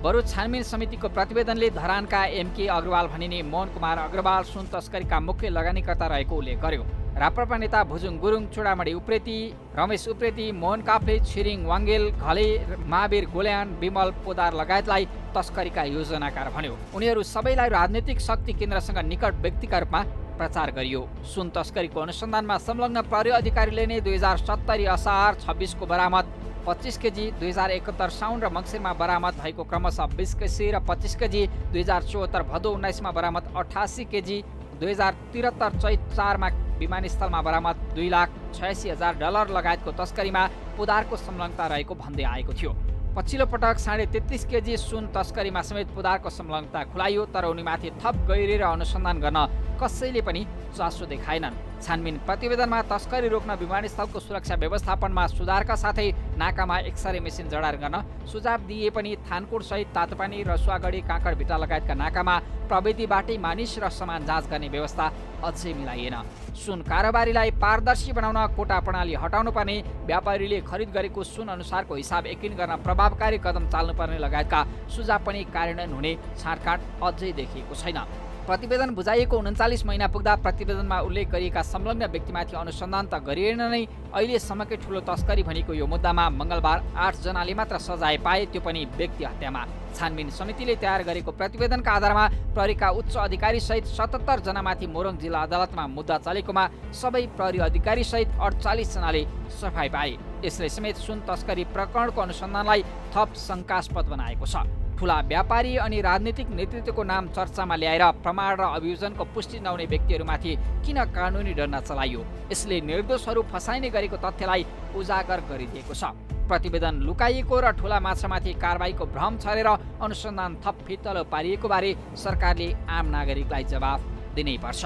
बरु छानबिन समितिको प्रतिवेदनले धरानका MK अग्रवाल भनिने मोहन कुमार अग्रवाल सुन तस्करीका मुख्य लगानीकर्ता रहेको उल्लेख गर्यो। राप्रपा नेता भुजुङ गुरुङ, चुडामणी उप्रेती, रमेश उप्रेती, मोहन काफ्ले, छिरिङ वाङ्गेल, घले, महावीर गोल्यान, विमल पोदार लगायतलाई तस्करीका योजनाकार भन्यो। उनीहरू सबैलाई राजनीतिक शक्ति केन्द्रसँग निकट व्यक्तिका रूपमा प्रचार गरियो। सुन तस्करीको अनुसन्धानमा संलग्न प्रहरी अधिकारीले नै 2070 असार 26 को बरामद 25 केजी, 2071 साउन र मङ्सिरमा बरामद भएको क्रमशः 20 केजी र 25 केजी, 2074 भदौ 19 मा बरामद 88 केजी, 2073 चैत 4 मा विमानस्थलमा बरामद $2,86,000 लगायतको तस्करीमा पुदारको संलग्नता रहेको भन्दै आएको थियो। पछिल्लो पटक 33.5 केजी सुन तस्करीमा समेत पुदारको संलग्नता खुलाइयो, तर उनीमाथि थप गहिरो र अनुसन्धान गर्न कसैले पनि चासो देखाएनन्। छानबिन प्रतिवेदनमा तस्करी रोक्न विमानस्थलको सुरक्षा व्यवस्थापनमा सुधारका साथै नाकामा एक्सरे मेसिन जडार गर्न सुझाव दिए पनि थानकोट सहित तातोपानी, रसुवागढी, काँकडभिटा लगायतका नाकामा प्रविधिबाटै मानिस र सामान जाँच गर्ने व्यवस्था अझै मिलाइएन। सुन कारोबारीलाई पारदर्शी बनाउन कोटा प्रणाली हटाउनु पर्ने, व्यापारीले खरिद गरेको सुन अनुसारको हिसाब यकिन गर्न प्रभावकारी कदम चाल्नुपर्ने लगायतका सुझाव पनि कार्यान्वयन हुने छाँटकाँट अझै देखिएको छैन। प्रतिवेदन बुझाइएको 39 महिना पुग्दा प्रतिवेदनमा उल्लेख गरिएका संलग्न व्यक्तिमाथि अनुसन्धान त गरिएन नै अहिलेसम्मकै ठुलो तस्करी भनेको यो मुद्दामा मङ्गलबार 8 जनाले मात्र सजाय पाए, त्यो पनि व्यक्ति हत्यामा। छानबिन समितिले तयार गरेको प्रतिवेदनका आधारमा प्रहरीका उच्च अधिकारी सहित 77 जनामाथि मोरङ जिल्ला अदालतमा मुद्दा चलेकोमा सबै प्रहरी अधिकारी सहित 48 जनाले सफाई पाए। यसले समेत सुन तस्करी प्रकरणको अनुसन्धानलाई थप शङ्कास्पद बनाएको छ। ठुला व्यापारी अनि राजनीतिक नेतृत्वको नाम चर्चामा ल्याएर प्रमाण र अभियोजनको पुष्टि नहुने व्यक्तिहरूमाथि किन कानुनी डन्डा चलाइयो? यसले निर्दोषहरू फसाइने गरेको तथ्यलाई उजागर गरिदिएको छ। प्रतिवेदन लुकाइएको र ठुला माछामाथि कारबाहीको भ्रम छरेर अनुसन्धान थप फितलो पारिएको बारे सरकारले आम नागरिकलाई जवाफ दिनै पर्छ।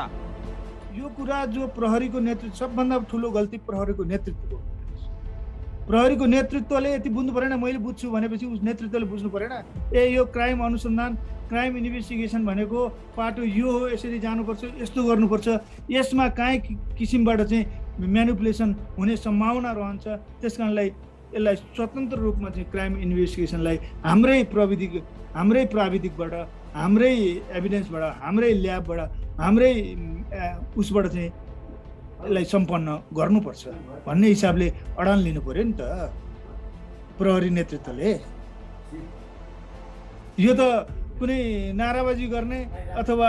यो कुरा जो प्रहरीको नेतृत्व, सबभन्दा ठुलो गल्ती प्रहरीको नेतृत्वको। प्रहरीको नेतृत्वले यति बुझ्नु परेन, मैले बुझ्छु भनेपछि उस नेतृत्वले बुझ्नु परेन। यो क्राइम अनुसन्धान, क्राइम इन्भेस्टिगेसन भनेको पाटो यो हो, यसरी जानुपर्छ, यस्तो गर्नुपर्छ, यसमा काहीँ किसिमबाट चाहिँ म्यानिपुलेसन हुने सम्भावना रहन्छ। त्यस कारणलाई यसलाई स्वतन्त्र रूपमा चाहिँ क्राइम इन्भेस्टिगेसनलाई हाम्रै प्राविधिकबाट, हाम्रै एभिडेन्सबाट, हाम्रै ल्याबबाट, हाम्रै उसबाट चाहिँ यसलाई सम्पन्न गर्नुपर्छ भन्ने हिसाबले अडान लिनु पर्यो नि त प्रहरी नेतृत्वले। यो त कुनै नाराबाजी गर्ने अथवा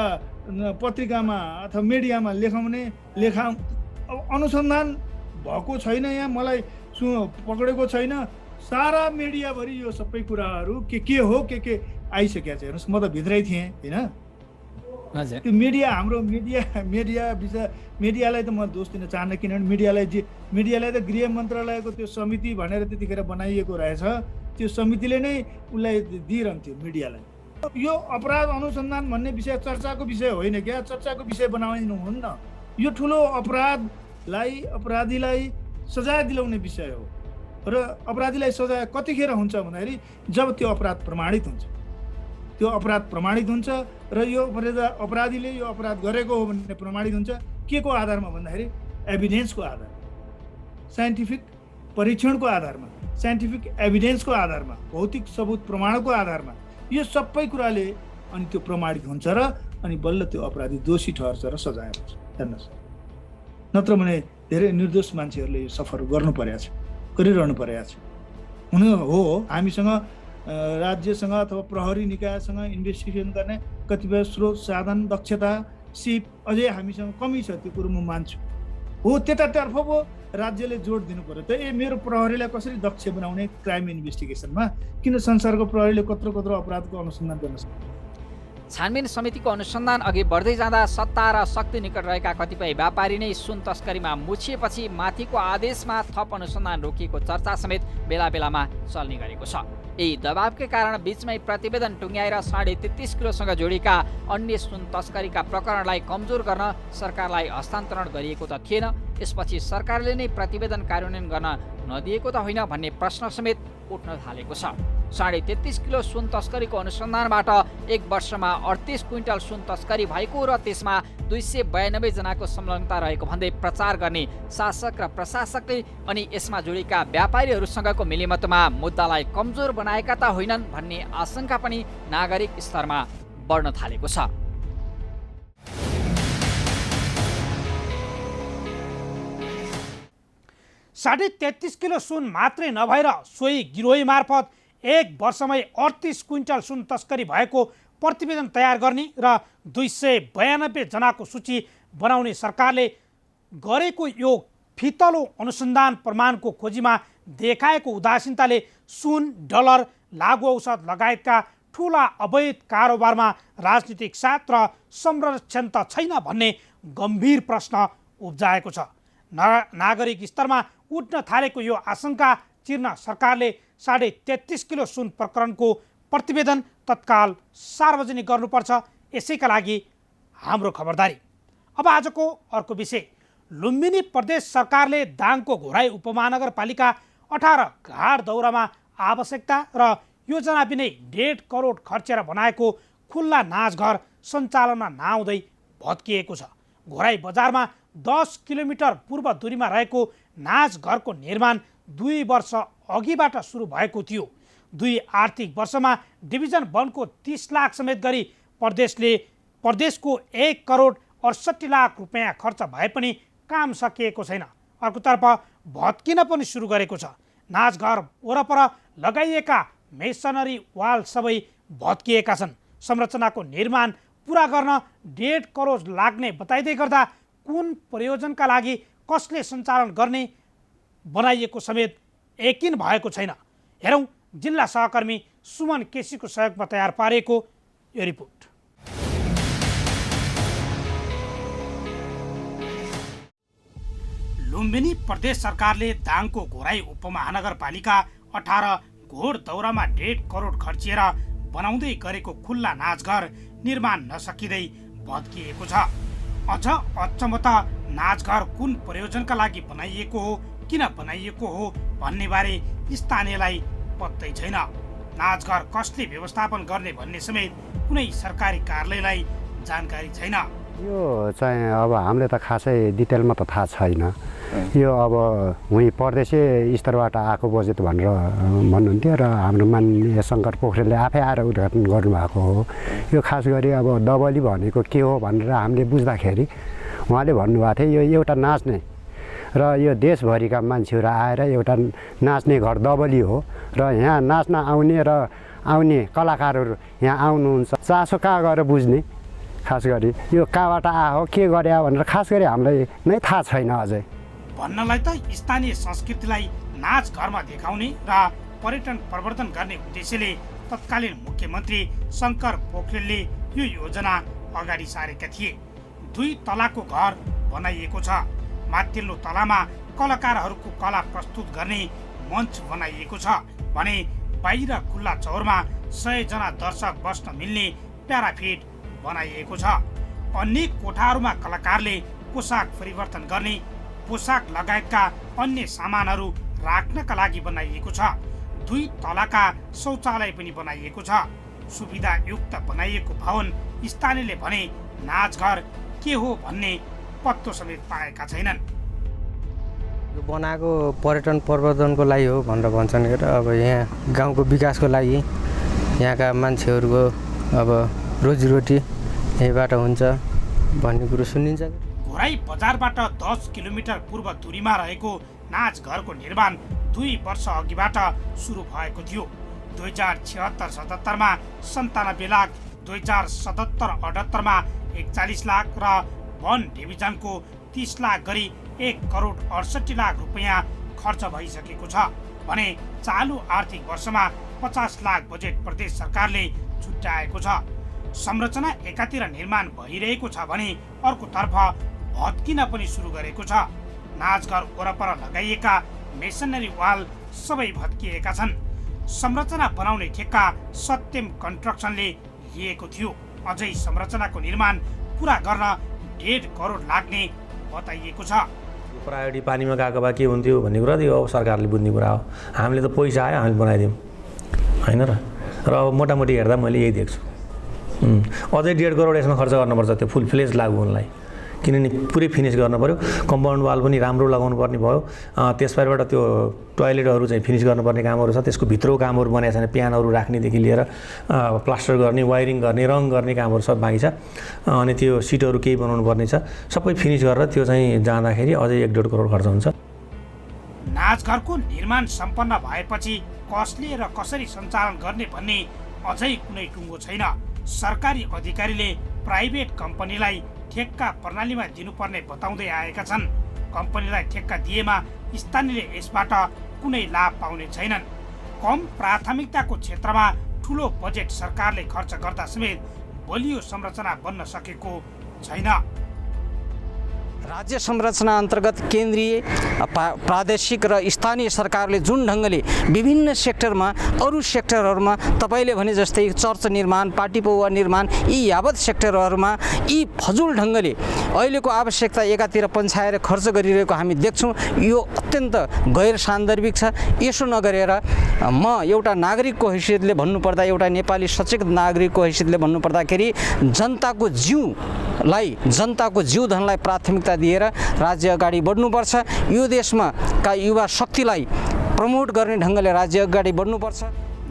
पत्रिकामा अथवा मिडियामा अनुसन्धान भएको छैन, यहाँ मलाई पक्रेको छैन, सारा मिडियाभरि यो सबै कुराहरू के हो के आइसकेको छ। हेर्नुहोस्, म त भित्रै थिएँ होइन। त्यो हाम्रो मिडियालाई त म दोष दिन चाहन्न, किनभने मिडियालाई त गृह मन्त्रालयको त्यो समिति भनेर त्यतिखेर बनाइएको रहेछ, त्यो समितिले नै उसलाई दिइरहन्थ्यो मिडियालाई। यो अपराध अनुसन्धान भन्ने विषय चर्चाको विषय होइन क्या, चर्चाको विषय बनाइनु हुन्न। यो ठुलो अपराधीलाई सजाय दिलाउने विषय हो र अपराधीलाई सजाय कतिखेर हुन्छ भन्दाखेरि जब त्यो अपराध प्रमाणित हुन्छ। त्यो अपराध प्रमाणित हुन्छ र यो अपराधीले यो अपराध गरेको हो भन्ने प्रमाणित हुन्छ। के को आधारमा भन्दाखेरि एभिडेन्सको आधारमा, साइन्टिफिक परीक्षणको आधारमा, साइन्टिफिक एभिडेन्सको आधारमा, भौतिक सबुत प्रमाणको आधारमा यो सबै कुराले अनि त्यो प्रमाणित हुन्छ र अनि बल्ल त्यो अपराधी दोषी ठहर्छ र सजाय हुन्छ। हेर्नुहोस्, नत्र भने धेरै निर्दोष मान्छेहरूले यो सफर गरिरहनु परेको छ। हुन हो हामीसँग राज्यसँग अथवा प्रहरी निकायसँग इन्भेस्टिगेसन गर्ने कतिपय स्रोत, साधन, दक्षता, सिप अझै हामीसँग कमी छ, त्यो कुरो म मान्छु। हो, त्यतातर्फ पो राज्यले जोड दिनु पर्यो। त मेरो प्रहरीलाई कसरी दक्ष बनाउने क्राइम इन्भेस्टिगेसनमा? किन संसारको प्रहरीले कत्रो अपराधको अनुसन्धान गर्न सक्छ? छानबिन समितिको अनुसन्धान अघि बढ्दै जाँदा सत्ता र शक्ति निकट रहेका कतिपय व्यापारी नै सुन तस्करीमा मुछिएपछि माथिको आदेशमा थप अनुसन्धान रोकिएको चर्चा समेत बेला बेलामा चल्ने गरेको छ। यही दबावकै कारण बीचमै प्रतिवेदन टुङ्ग्याएर 33.5 किलोसँग जोडिएका अन्य सुन तस्करीका प्रकरणलाई कमजोर गर्न सरकारलाई हस्तान्तरण गरिएको त थिएन। यसपछि सरकारले नै प्रतिवेदन कार्यान्वयन गर्न नदिएको त होइन भन्ने प्रश्न समेत उठ्न थालेको छ। 33.5 किलो सुन तस्करीको अनुसन्धानबाट एक वर्षमा 38 क्विन्टल सुन तस्करी भएको र त्यसमा 292 जनाको संलग्नता रहेको भन्दै प्रचार गर्ने शासक र प्रशासकले अनि यसमा जोडिएका व्यापारीहरूसँगको मिलिमतमा मुद्दालाई कमजोर बनाएका त होइनन् भन्ने आशंका पनि नागरिक स्तरमा बढ्न थालेको छ। साढे 33 किलो सुन मात्रै नभएर सोही गिरोही मार्फत एक वर्षमै 38 क्विन्टल सुन तस्करी भएको प्रतिवेदन तयार गर्ने र 292 जनाको सूची बनाउने सरकारले गरेको यो फितलो अनुसन्धान प्रमाणको खोजीमा देखाएको उदासीनताले सुन, डलर, लागु औषध लगायतका ठुला अवैध कारोबारमा राजनीतिक साथ र संरक्षण त छैन भन्ने गम्भीर प्रश्न उब्जाएको छ। नागरिक स्तरमा उठ्न थालेको यो आशंका चिर्न सरकारले 33.5 किलो सुन प्रकरणको प्रतिवेदन तत्काल सार्वजनिक गर्नुपर्छ। यसैका लागि हाम्रो खबरदारी। अब आजको अर्को विषय, लुम्बिनी प्रदेश सरकारले दाङको घोराई उपमहानगरपालिका 18 घाट दौरामा आवश्यकता र योजना बिनै 1.5 करोड खर्चेर बनाएको खुल्ला नाचघर सञ्चालनमा नआउँदै भत्किएको छ। घोराई बजारमा 10 किलोमिटर पूर्व दूरीमा रहेको नाचघरको निर्माण 2 वर्ष अघिबाट सुरु भएको थियो। 2 आर्थिक वर्षमा डिभिजन 1 को 30 लाख समेत गरी प्रदेशले प्रदेशको 1,68,00,000 रुपियाँ खर्च भए पनि काम सकिएको छैन। अर्कोतर्फ भत्किन पनि सुरु गरेको छ। नाचघर वरपर लगाइएका मेसनरी वाल सबै भत्किएका छन्। संरचनाको निर्माण पुरा गर्न 1.5 करोड लाग्ने बताइँदै गर्दा कुन प्रयोजनका लागि कसले सञ्चालन गर्ने बनाइएको समेत यकिन भएको छैन। हेरौँ जिल्ला सहकर्मी सुमन केसीको सहयोगमा तयार पारेको यो रिपोर्ट। लुम्बिनी प्रदेश सरकारले दाङको घोराई उपमहानगरपालिका 18 घोडदौरामा 1.5 करोड खर्चिएर बनाउँदै गरेको खुल्ला नाचघर निर्माण नसकिँदै भत्किएको छ। अझ अचम्म त नाचघर कुन प्रयोजनका लागि बनाइएको हो, किन बनाइएको हो भन्ने बारे स्थानीयलाई पत्तै छैन। नाचघर कसले व्यवस्थापन गर्ने भन्ने समेत कुनै सरकारी कार्यालयलाई जानकारी छैन। यो चाहिँ अब हामीले त खासै डिटेलमा त थाहा छैन। यो अब उहीँ प्रदेशीय स्तरबाट आएको बजेट भनेर भन्नुहुन्थ्यो र हाम्रो माननीय शङ्कर पोखरेलले आफै आएर उद्घाटन गर्नुभएको हो। यो खास गरी अब डबली भनेको के हो भनेर हामीले बुझ्दाखेरि उहाँले भन्नुभएको थियो यो एउटा नाच्ने र यो देशभरिका मान्छेहरू आएर एउटा नाच्ने घर डबली हो र यहाँ नाच्न आउने र आउने कलाकारहरू यहाँ आउनुहुन्छ। चासो कहाँ गएर बुझ्ने, खास गरी यो कहाँबाट आयो के गरे भनेर खास गरी हामीलाई नै थाहा छैन अझै। भन्नलाई त स्थानीय संस्कृतिलाई नाचघरमा देखाउने र पर्यटन प्रवर्धन गर्ने उद्देश्यले तत्कालीन मुख्यमन्त्री शङ्कर पोखरेलले यो योजना अगाडि सारेका थिए। 2 तलाको घर बनाइएको छ। माथिल्लो तलामा कलाकारहरूको कला प्रस्तुत गर्ने मञ्च बनाइएको छ भने बाहिर खुल्ला चौरमा 100 जना दर्शक बस्न मिल्ने प्याराफिट बनाइएको छ। अन्य कोठाहरूमा कलाकारले पोसाक परिवर्तन गर्ने, पोसाक लगायतका अन्य सामानहरू राख्नका लागि बनाइएको छ। 2 तलाका शौचालय पनि बनाइएको छ। सुविधायुक्त बनाइएको भवन स्थानीयले भने नाचघर के हो भन्ने पत्तो समेत पाएका छैनन्। यो बनाएको पर्यटन प्रवर्धनको लागि हो भनेर भन्छन् के अब यहाँ गाउँको विकासको लागि यहाँका मान्छेहरूको अब रोजीरोटी यहीबाट हुन्छ भन्ने कुरो सुनिन्छ। घोराई बजारबाट 10 किलोमिटर पूर्व दूरीमा रहेको नाचघरको निर्माण 2 वर्ष अघिबाट सुरु भएको थियो। 2076-77 मा 97 लाख, 2077-78 मा 41 लाख र वन डिभिजनको 30 लाख गरी 1,68,00,000 रुपियाँ खर्च भइसकेको छ भने चालु आर्थिक वर्षमा 50 लाख बजेट प्रदेश सरकारले छुट्याएको छ। संरचना एकातिर निर्माण भइरहेको छ भने अर्कोतर्फ भत्किन पनि सुरु गरेको छ। नाचघर वरपर लगाइएका मेसनरी वाल सबै भत्किएका छन्। संरचना बनाउने ठेक्का सत्यम कन्स्ट्रक्सनले लिएको थियो। अझै संरचनाको निर्माण पुरा गर्न 1.5 करोड लाग्ने बताइएको छ। प्रायोरिटी पानीमा गएको भए के हुन्थ्यो भन्ने कुरा यो अब सरकारले बुझ्ने कुरा हो। हामीले त पैसा आयो हामीले बनाइदिउँ होइन र अब मोटामोटी हेर्दा मैले यही देख्छु। अझै 1.5 करोड यसमा खर्च गर्नुपर्छ त्यो फुल फ्लेज लागु हुनलाई, किनभने पुरै फिनिस गर्नु पऱ्यो। कम्पाउन्ड वाल पनि राम्रो लगाउनु पर्ने भयो। त्यसबाट त्यो टोयलेटहरू चाहिँ फिनिस गर्नुपर्ने कामहरू छ। त्यसको भित्रको कामहरू बनाएको छैन। प्यानहरू राख्नेदेखि लिएर प्लास्टर गर्ने, वायरिङ गर्ने, रङ गर्ने कामहरू सब बाँकी छ। अनि त्यो सिटहरू केही बनाउनु पर्ने छ। सबै फिनिस गरेर त्यो चाहिँ जाँदाखेरि अझै 1.5 करोड खर्च हुन्छ। नाचघरको निर्माण सम्पन्न भएपछि कसले र कसरी सञ्चालन गर्ने भन्ने अझै कुनै टुङ्गो छैन। सरकारी अधिकारीले प्राइभेट कम्पनीलाई ठेक्का प्रणालीमा दिनुपर्ने बताउँदै आएका छन्। कम्पनीलाई ठेक्का दिएमा स्थानीयले यसबाट कुनै लाभ पाउने छैनन्। कम प्राथमिकताको क्षेत्रमा ठुलो बजेट सरकारले खर्च गर्दा समेत बलियो संरचना बन्न सकेको छैन। राज्य संरचना अन्तर्गत केन्द्रीय प्रादेशिक र स्थानीय सरकारले जुन ढङ्गले विभिन्न सेक्टरमा अरू सेक्टरहरूमा तपाईँले भने जस्तै चर्च निर्माण, पार्टी पौवा निर्माण यी यावत सेक्टरहरूमा यी फजुल ढङ्गले अहिलेको आवश्यकता एकातिर पन्छाएर खर्च गरिरहेको हामी देख्छौँ। यो अत्यन्त गैर सान्दर्भिक छ। यसो नगरेर म एउटा नागरिकको हैसियतले भन्नुपर्दा, एउटा नेपाली सचेत नागरिकको हैसियतले भन्नुपर्दाखेरि जनताको जीवधनलाई प्राथमिकता दिएर राज्य अगाडि बढ्नुपर्छ। यो देशमा का युवा शक्तिलाई प्रमोट गर्ने ढङ्गले राज्य अगाडि बढ्नुपर्छ।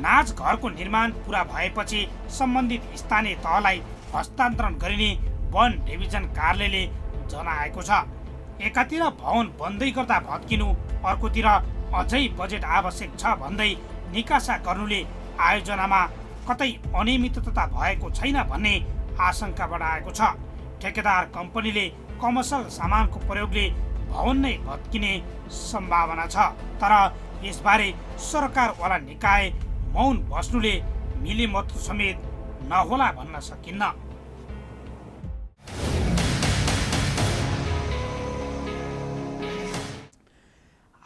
नाचघरको निर्माण पुरा भएपछि सम्बन्धित स्थानीय तहलाई हस्तान्तरण गरिने वन डिभिजन कार्यालयले जनाएको छ। एकातिर भवन बन्दै गर्दा भत्किनु, अर्कोतिर अझै बजेट आवश्यक छ भन्दै निकासा गर्नुले आयोजनामा कतै अनियमितता भएको छैन भन्ने आशंका बढाएको छ। ठेकेदार कम्पनीले कमर्सियल सामानको प्रयोगले भवन नै भत्किने सम्भावना छ, तर यसबारे सरकारवाला निकाय मौन बस्नुले मिलेमत समेत नहोला भन्न सकिन्न।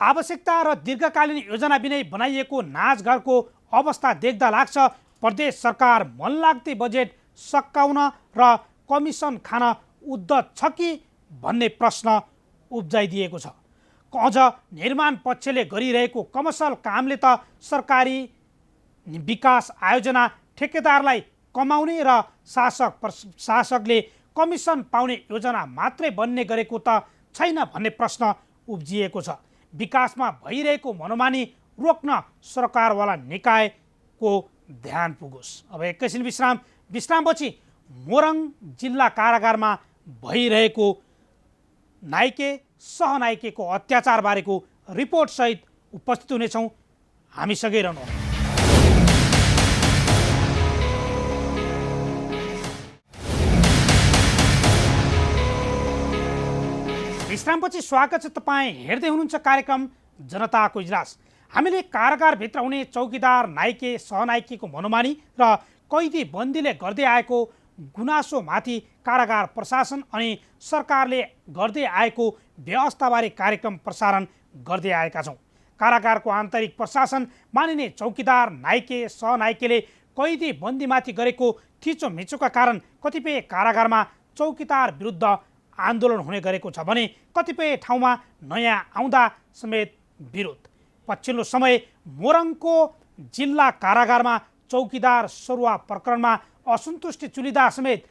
आवश्यकता र दीर्घकालीन योजना बिनै बनाइएको नाचघरको अवस्था देख्दा लाग्छ प्रदेश सरकार मनलाग्दै बजेट सकाउन र कमिसन खान उद्धत छ कि भन्ने प्रश्न उब्जाइदिएको छ। अझ निर्माण पक्षले गरिरहेको कमर्सियल कामले त सरकारी विकास आयोजना ठेकेदारलाई कमाउने र शासकले कमिसन पाउने योजना मात्रै बन्ने गरेको त छैन भन्ने प्रश्न उब्जिएको छ। विकासमा भइरहेको मनोमानी रोक्न सरकारवाला निकायको ध्यान पुगोस्। अब एकैछिन विश्रामपछि मोरङ जिल्ला कारागारमा भइरहेको नाइके सहनाइकेको अत्याचार बारेको रिपोर्ट सहित उपस्थित हुनेछौँ। हामीसँगै रहनुहोला। विश्रामपछि स्वागत छ। तपाईँ हेर्दै हुनुहुन्छ कार्यक्रम जनताको इजलास। हामीले कारागारभित्र हुने चौकीदार, नाइके, सहनाइकेको मनोमानी र कैदी बन्दीले गर्दै आएको गुनासोमाथि कारागार प्रशासन अनि सरकारले गर्दै आएको व्यवस्थाबारे कार्यक्रम प्रसारण गर्दै आएका छौँ। कारागारको आन्तरिक प्रशासन मानिने चौकीदार, नाइके, सहनाइकेले कैदी बन्दीमाथि गरेको थिचोमिचोका कारण कतिपय कारागारमा चौकीदार विरुद्ध आन्दोलन हुने गरेको छ भने कतिपय ठाउँमा नयाँ आउँदा समेत विरोध। पछिल्लो समय मोरङको जिल्ला कारागारमा चौकीदार सरुवा प्रकरणमा असन्तुष्टि चुलिँदा समेत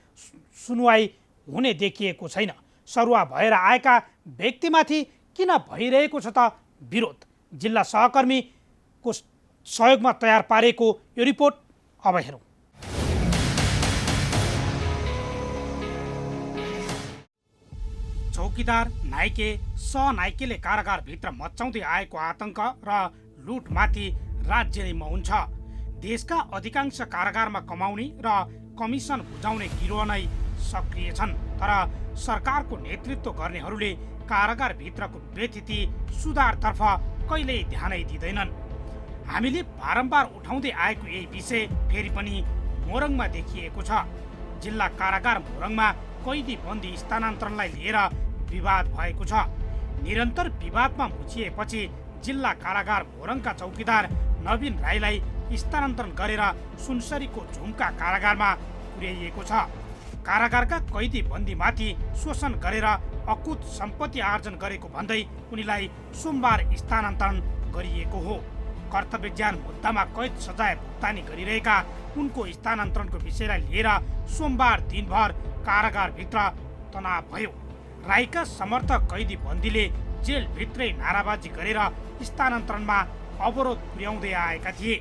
सुनवाई हुने देखिएको छैन। सरुवा भएर आएका व्यक्तिमाथि किन भइरहेको छ त विरोध? जिल्ला सहकर्मीको सहयोगमा तयार पारेको यो रिपोर्ट अब हेरौँ। चौकीदार, नाइके, सहनाइकेले कारागारभित्र मच्चाउँदै आएको आतंक र लुटमाथि राज्य मौन छ। देशका अधिकांश कारागारमा कमाउने र कमिसन बुझाउने गिरोह नै सक्रिय छन्, तर सरकारको नेतृत्व गर्नेहरूले कारागारभित्रको व्यथिति सुधारतर्फ कहिल्यै ध्यानै दिँदैनन्। हामीले बारम्बार उठाउँदै आएको यही विषय फेरि पनि मोरङमा देखिएको छ। जिल्ला कारागार मोरङमा कैदी बन्दी स्थानान्तरणलाई लिएर विवाद भएको छ। निरन्तर विवादमा मुछिएपछि जिल्ला कारागार मोरङका चौकीदार नवीन राईलाई स्थानान्तरण गरेर सुनसरीको झुम्का कारागारमा पुर्याइएको छ। कारागारका कैदी बन्दीमाथि शोषण गरेर अकुत सम्पत्ति आर्जन गरेको भन्दै उनीलाई सोमबार स्थानान्तरण गरिएको हो। कर्तव्यज्ञान मुद्दामा कैद सजाय भुक्तानी गरिरहेका उनको स्थानान्तरणको विषयलाई लिएर सोमबार दिनभर कारागारभित्र तनाव भयो। राईका समर्थक कैदी बन्दीले जेलभित्रै नाराबाजी गरेर स्थानान्तरणमा अवरोध पुर्याउँदै आएका थिए।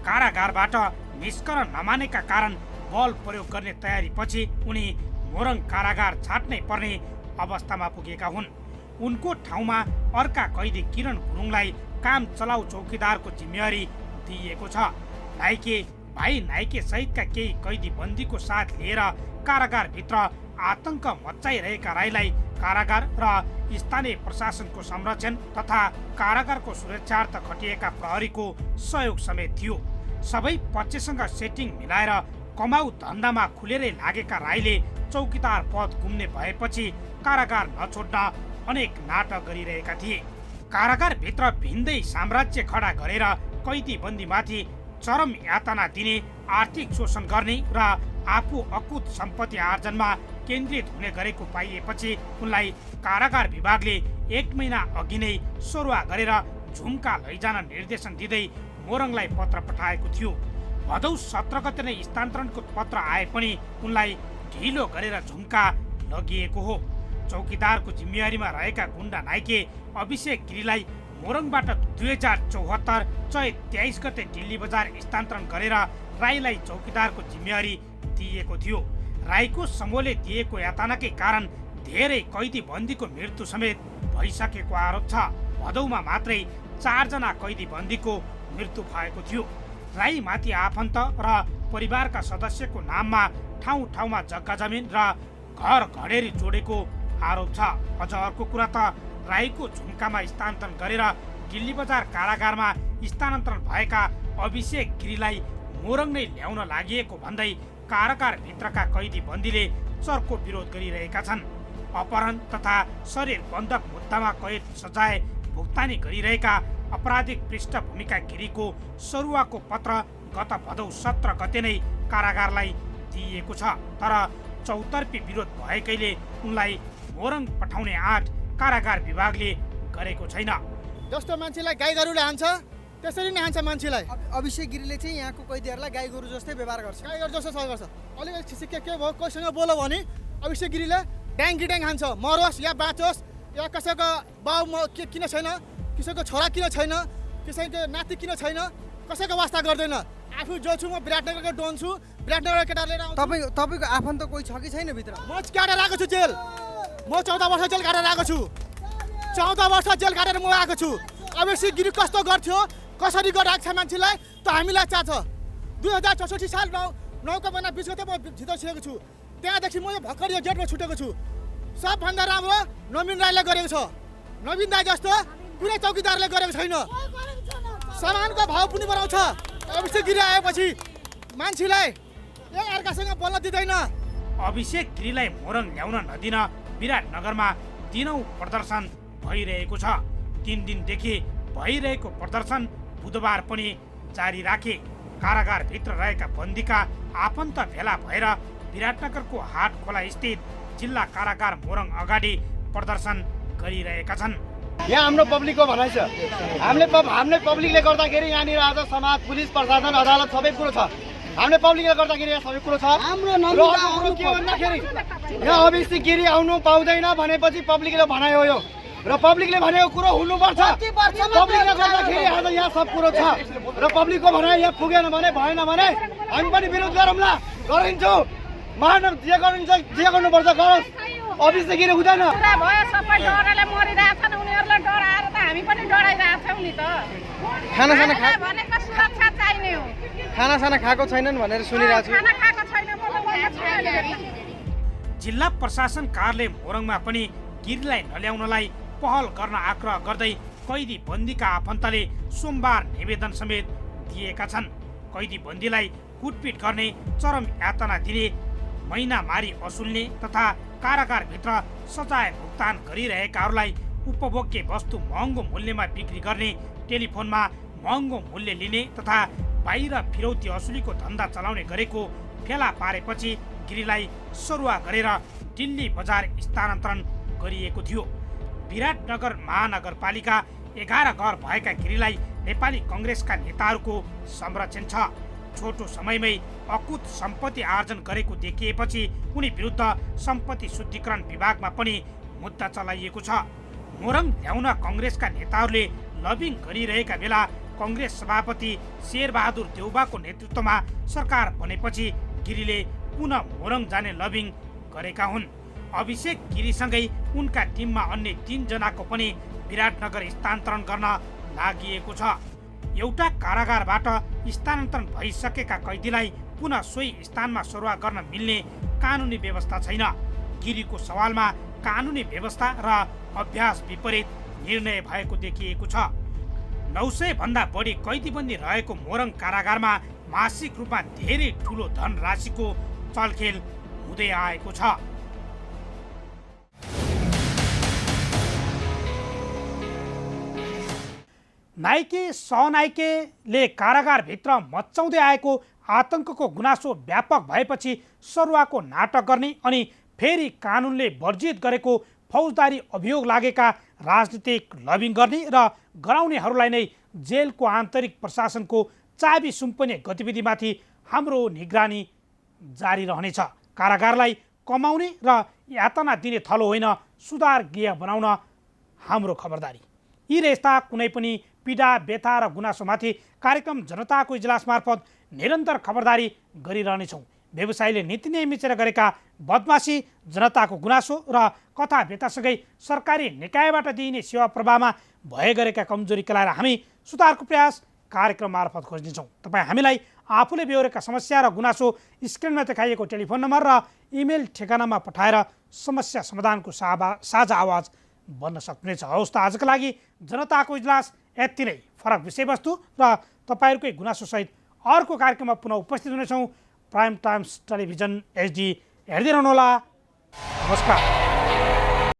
कारागारबाट निस्कन नमानेका कारण बल प्रयोग गर्ने तयारी पछि उनी मोरङ कारागार छाड्नै पर्ने अवस्थामा पुगेका हुन्। उनको ठाउँमा अर्का कैदी किरण गुरुङलाई काम चलाउ चौकीदारको जिम्मेवारी दिइएको छ। नाइके भाइ नाइके सहितका केही कैदी बन्दीको साथ लिएर कारागारभित्र आतंक मच्चाइरहेका राईलाई कारागार र स्थानीय प्रशासनको संरक्षण तथा कारागारको सुरक्षार्थ खटिएका प्रहरीको सहयोग समेत थियो। सबै पक्षसँग सेटिङ मिलाएर कमाउ धन्दामा खुलेरै लागेका राईले चौकीदार पद गुम्ने भएपछि कारागार नछोड्न अनेक नाटक गरिरहेका थिए। कारागारभित्र भिन्दै साम्राज्य खडा गरेर कैदी बन्दीमाथि चरम यातना दिने, आर्थिक शोषण गर्ने र आफू अकुत सम्पत्ति आर्जनमा केन्द्रित हुने गरेको पाइएपछि उनलाई कारागार विभागले 1 महिना अघि नै सरुवा गरेर झुम्का लैजान निर्देशन दिँदै मोरङलाई पत्र पठाएको थियो। भदौ 17 गते नै स्थानान्तरणको पत्र आए पनि उनलाई ढिलो गरेर झुम्का लगिएको हो। चौकीदारको जिम्मेवारीमा रहेका गुण्डा नाइके अभिषेक गिरीलाई मोरङबाट 2074 चैत 23 गते दिल्ली बजार स्थानान्तरण गरेर राईलाई चौकीदारको जिम्मेवारी दिएको थियो। राईको समूहले दिएको यातनाकै कारण धेरै कैदी बन्दीको मृत्यु समेत भइसकेको आरोप छ। भदौमा मात्रै 4 जना कैदी बन्दीको मृत्यु भएको थियो। राईमाथि आफन्त र परिवारका सदस्यको नाममा ठाउँ ठाउँमा जग्गा जमिन र घर घडेरी जोडेको आरोप छ। अझ अर्को कुरा त राईको झुम्कामा स्थानान्तरण गरेर दिल्ली बजार कारागारमा स्थानान्तरण भएका अभिषेक गिरीलाई मोरङ नै ल्याउन लागि भन्दै कारागारभित्रका कैदी बन्दीले चर्को विरोध गरिरहेका छन्। अपहरण तथा शरीर बन्धक मुद्दामा कैद सजाय भुक्तानी गरिरहेका अपराधिक पृष्ठभूमिका गिरीको सरुवाको पत्र गत भदौ 17 गते नै कारागारलाई दिइएको छ। तर चौतर्फी विरोध भएकैले उनलाई मोरङ पठाउने आँट कारागार विभागले गरेको छैन। जस्तो मान्छेलाई गाई गोरुले हान्छ त्यसरी नै हान्छ मान्छेलाई। अभिषेक गिरीले चाहिँ यहाँको कैदीहरूलाई गाई गोरु जस्तै व्यवहार गर्छ। गाई गोरु जस्तो सही गर्छ। अलिकति छिसिक्के के भयो कोहीसँग बोल्यो भने अभिषेक गिरीले ड्याङ्गी ड्याङ हान्छ। मरोस् या बाँचोस् या कसैको बाउ किन छैन, कसैको छोरा किन छैन, कसैको नाति किन छैन, कसैको वास्ता गर्दैन। आफू जो छु म विराटनगरको डोन छु। विराटनगरको केटाले तपाईँको आफन्त कोही छ कि छैन भित्र? म काटेर आएको छु जेल। म 14 वर्ष जेल काटेर आएको छु। 14 वर्ष जेल काटेर म आएको छु। अभिषेक गिरी कस्तो गर्थ्यो, कसरी गरिरहेको छ मान्छेलाई त हामीलाई चाह छ। 2064 साल 9 महिना 20 गते म भित्र छिरेको छु। त्यहाँदेखि म यो भर्खर यो गेटमा छुटेको छु। सबभन्दा राम्रो नवीन राईले गरेको छ। नवीन राई जस्तो कुनै चौकीदारले गरेको छैन। सामानको भाव पनि बढाउँछ। अभिषेक गिरी आएपछि मान्छेलाई एक अर्कासँग बोल्न दिँदैन। अभिषेक गिरीलाई मोरङ ल्याउन नदिन विराटनगरमा दिनौं प्रदर्शन भइरहेको छ। 3 दिनदेखि भइरहेको प्रदर्शन बुधबार पनि जारी राखे। कारागारभित्र रहेका बन्दीका आफन्त भेला भएर विराटनगरको हाट खोला स्थित जिल्ला कारागार मोरङ अगाडि प्रदर्शन गरिरहेका छन्। यहाँ हाम्रो पब्लिकको भनाइ छ। हामीले पब्लिकले गर्दाखेरि यहाँनिर आज समाज, पुलिस, प्रशासन, अदालत सबै कुरो छ। हामीले पब्लिकले गर्दाखेरि यहाँ सबै कुरो छ। हाम्रो के भन्दाखेरि यहाँ अभिषेक गिरी आउनु पाउँदैन भनेपछि पब्लिकले भनाइ हो यो र पब्लिकले भनेको कुरो हुनुपर्छ। पब्लिकले गर्दाखेरि आज यहाँ सब कुरो छ र पब्लिकको भनाइ यहाँ पुगेन भने भएन भने हामी पनि विरोध गरौँला। गरिन्छौँ। मानव जे गरिन्छ जे गर्नुपर्छ गरोस्। अभिषेक गिरी हुँदैन। भयो सबै डरले मरिरहेछन्। उनीहरूलाई डराएर त हामी पनि डराइरहेछौँ नि त। खानासाना भनेको सुरक्षा चाहिने हो। खानासाना खाएको छैनन् भनेर सुनिरहेको छु। खाना खाएको छैन म। जिल्ला प्रशासन कार्यालय मोरङमा पनि गिरीलाई नल्याउनलाई पहल गर्न आग्रह गर्दै कैदी बन्दीका आफन्तले सोमबार निवेदन समेत दिएका छन्। कैदी बन्दीलाई कुटपिट गर्ने, चरम यातना दिने, महिनामारी असुल्ने तथा कारागारभित्र सजाय भुक्तान गरिरहेकाहरूलाई उपभोग्य वस्तु महँगो मूल्यमा बिक्री गर्ने, टेलिफोनमा महँगो मूल्य लिने तथा बाहिर फिरौती असुलीको धन्दा चलाउने गरेको फेला पारेपछि गिरीलाई सरुवा गरेर दिल्ली बजार स्थानान्तरण गरिएको थियो। विराटनगर महानगरपालिका 11 घर भएका गिरीलाई नेपाली कङ्ग्रेसका नेताहरूको संरक्षण छ। छोटो समयमै अकुत सम्पत्ति आर्जन गरेको देखिएपछि उनी विरुद्ध सम्पत्ति शुद्धिकरण विभागमा पनि मुद्दा चलाइएको छ। मोरङ ल्याउन कङ्ग्रेसका नेताहरूले लबिङ गरिरहेका बेला कङ्ग्रेस सभापति शेरबहादुर देउबाको नेतृत्वमा सरकार बनेपछि गिरीले पुनः मोरङ जाने लबिङ गरेका हुन्। अभिषेक गिरीसँगै उनका टिममा अन्य 3 जनाको पनि विराटनगर स्थानान्तरण गर्न लागि छ। एउटा कारागारबाट स्थानान्तरण भइसकेका कैदीलाई पुनः सोही स्थानमा सरुवा गर्न मिल्ने कानुनी व्यवस्था छैन। गिरीको सवालमा कानुनी व्यवस्था र अभ्यास विपरीत निर्णय भएको देखिएको छ। 900 भन्दा बढी कैदीबन्दी रहेको मोरङ कारागारमा मासिक रूपमा धेरै ठुलो धनराशिको चलखेल हुँदै आएको छ। नाइके सहनाइकेले कारागारभित्र मच्चाउँदै आएको आतंकको गुनासो व्यापक भएपछि सरुवाको नाटक गर्ने अनि फेरि कानुनले वर्जित गरेको फौजदारी अभियोग लागेका राजनीतिक लबिङ गर्ने र गराउनेहरूलाई नै जेलको आन्तरिक प्रशासनको चाबी सुम्पने गतिविधिमाथि हाम्रो निगरानी जारी रहनेछ। कारागारलाई कमाउने र यातना दिने थलो होइन, सुधार गेय बनाउन हाम्रो खबरदारी। यी र यस्ता कुनै पनि पीडा, व्यथा र गुनासोमाथि कार्यक्रम जनताको इजलास मार्फत निरन्तर खबरदारी गरिरहनेछौँ। व्यवसायीले नीति नियम मिचेर गरेका बदमासी, जनताको गुनासो र कथा व्यथासँगै सरकारी निकायबाट दिइने सेवा प्रवाहमा भए गरेका कमजोरी केलाएर हामी सुधारको प्रयास कार्यक्रम मार्फत खोज्नेछौँ। तपाईँ हामीलाई आफूले बेहोरेका समस्या र गुनासो स्क्रिनमा देखाइएको टेलिफोन नम्बर र इमेल ठेगानामा पठाएर समस्या समाधानको साझा आवाज बन्न सक्नुहुनेछ। हवस् त आजका लागि जनताको इजलास यति नै। फरक विषयवस्तु र तपाईँहरूकै गुनासोसहित अर्को कार्यक्रममा पुनः उपस्थित हुनेछौँ। प्राइम टाइम्स टेलिभिजन HD हेर्दै रहनुहोला। नमस्कार।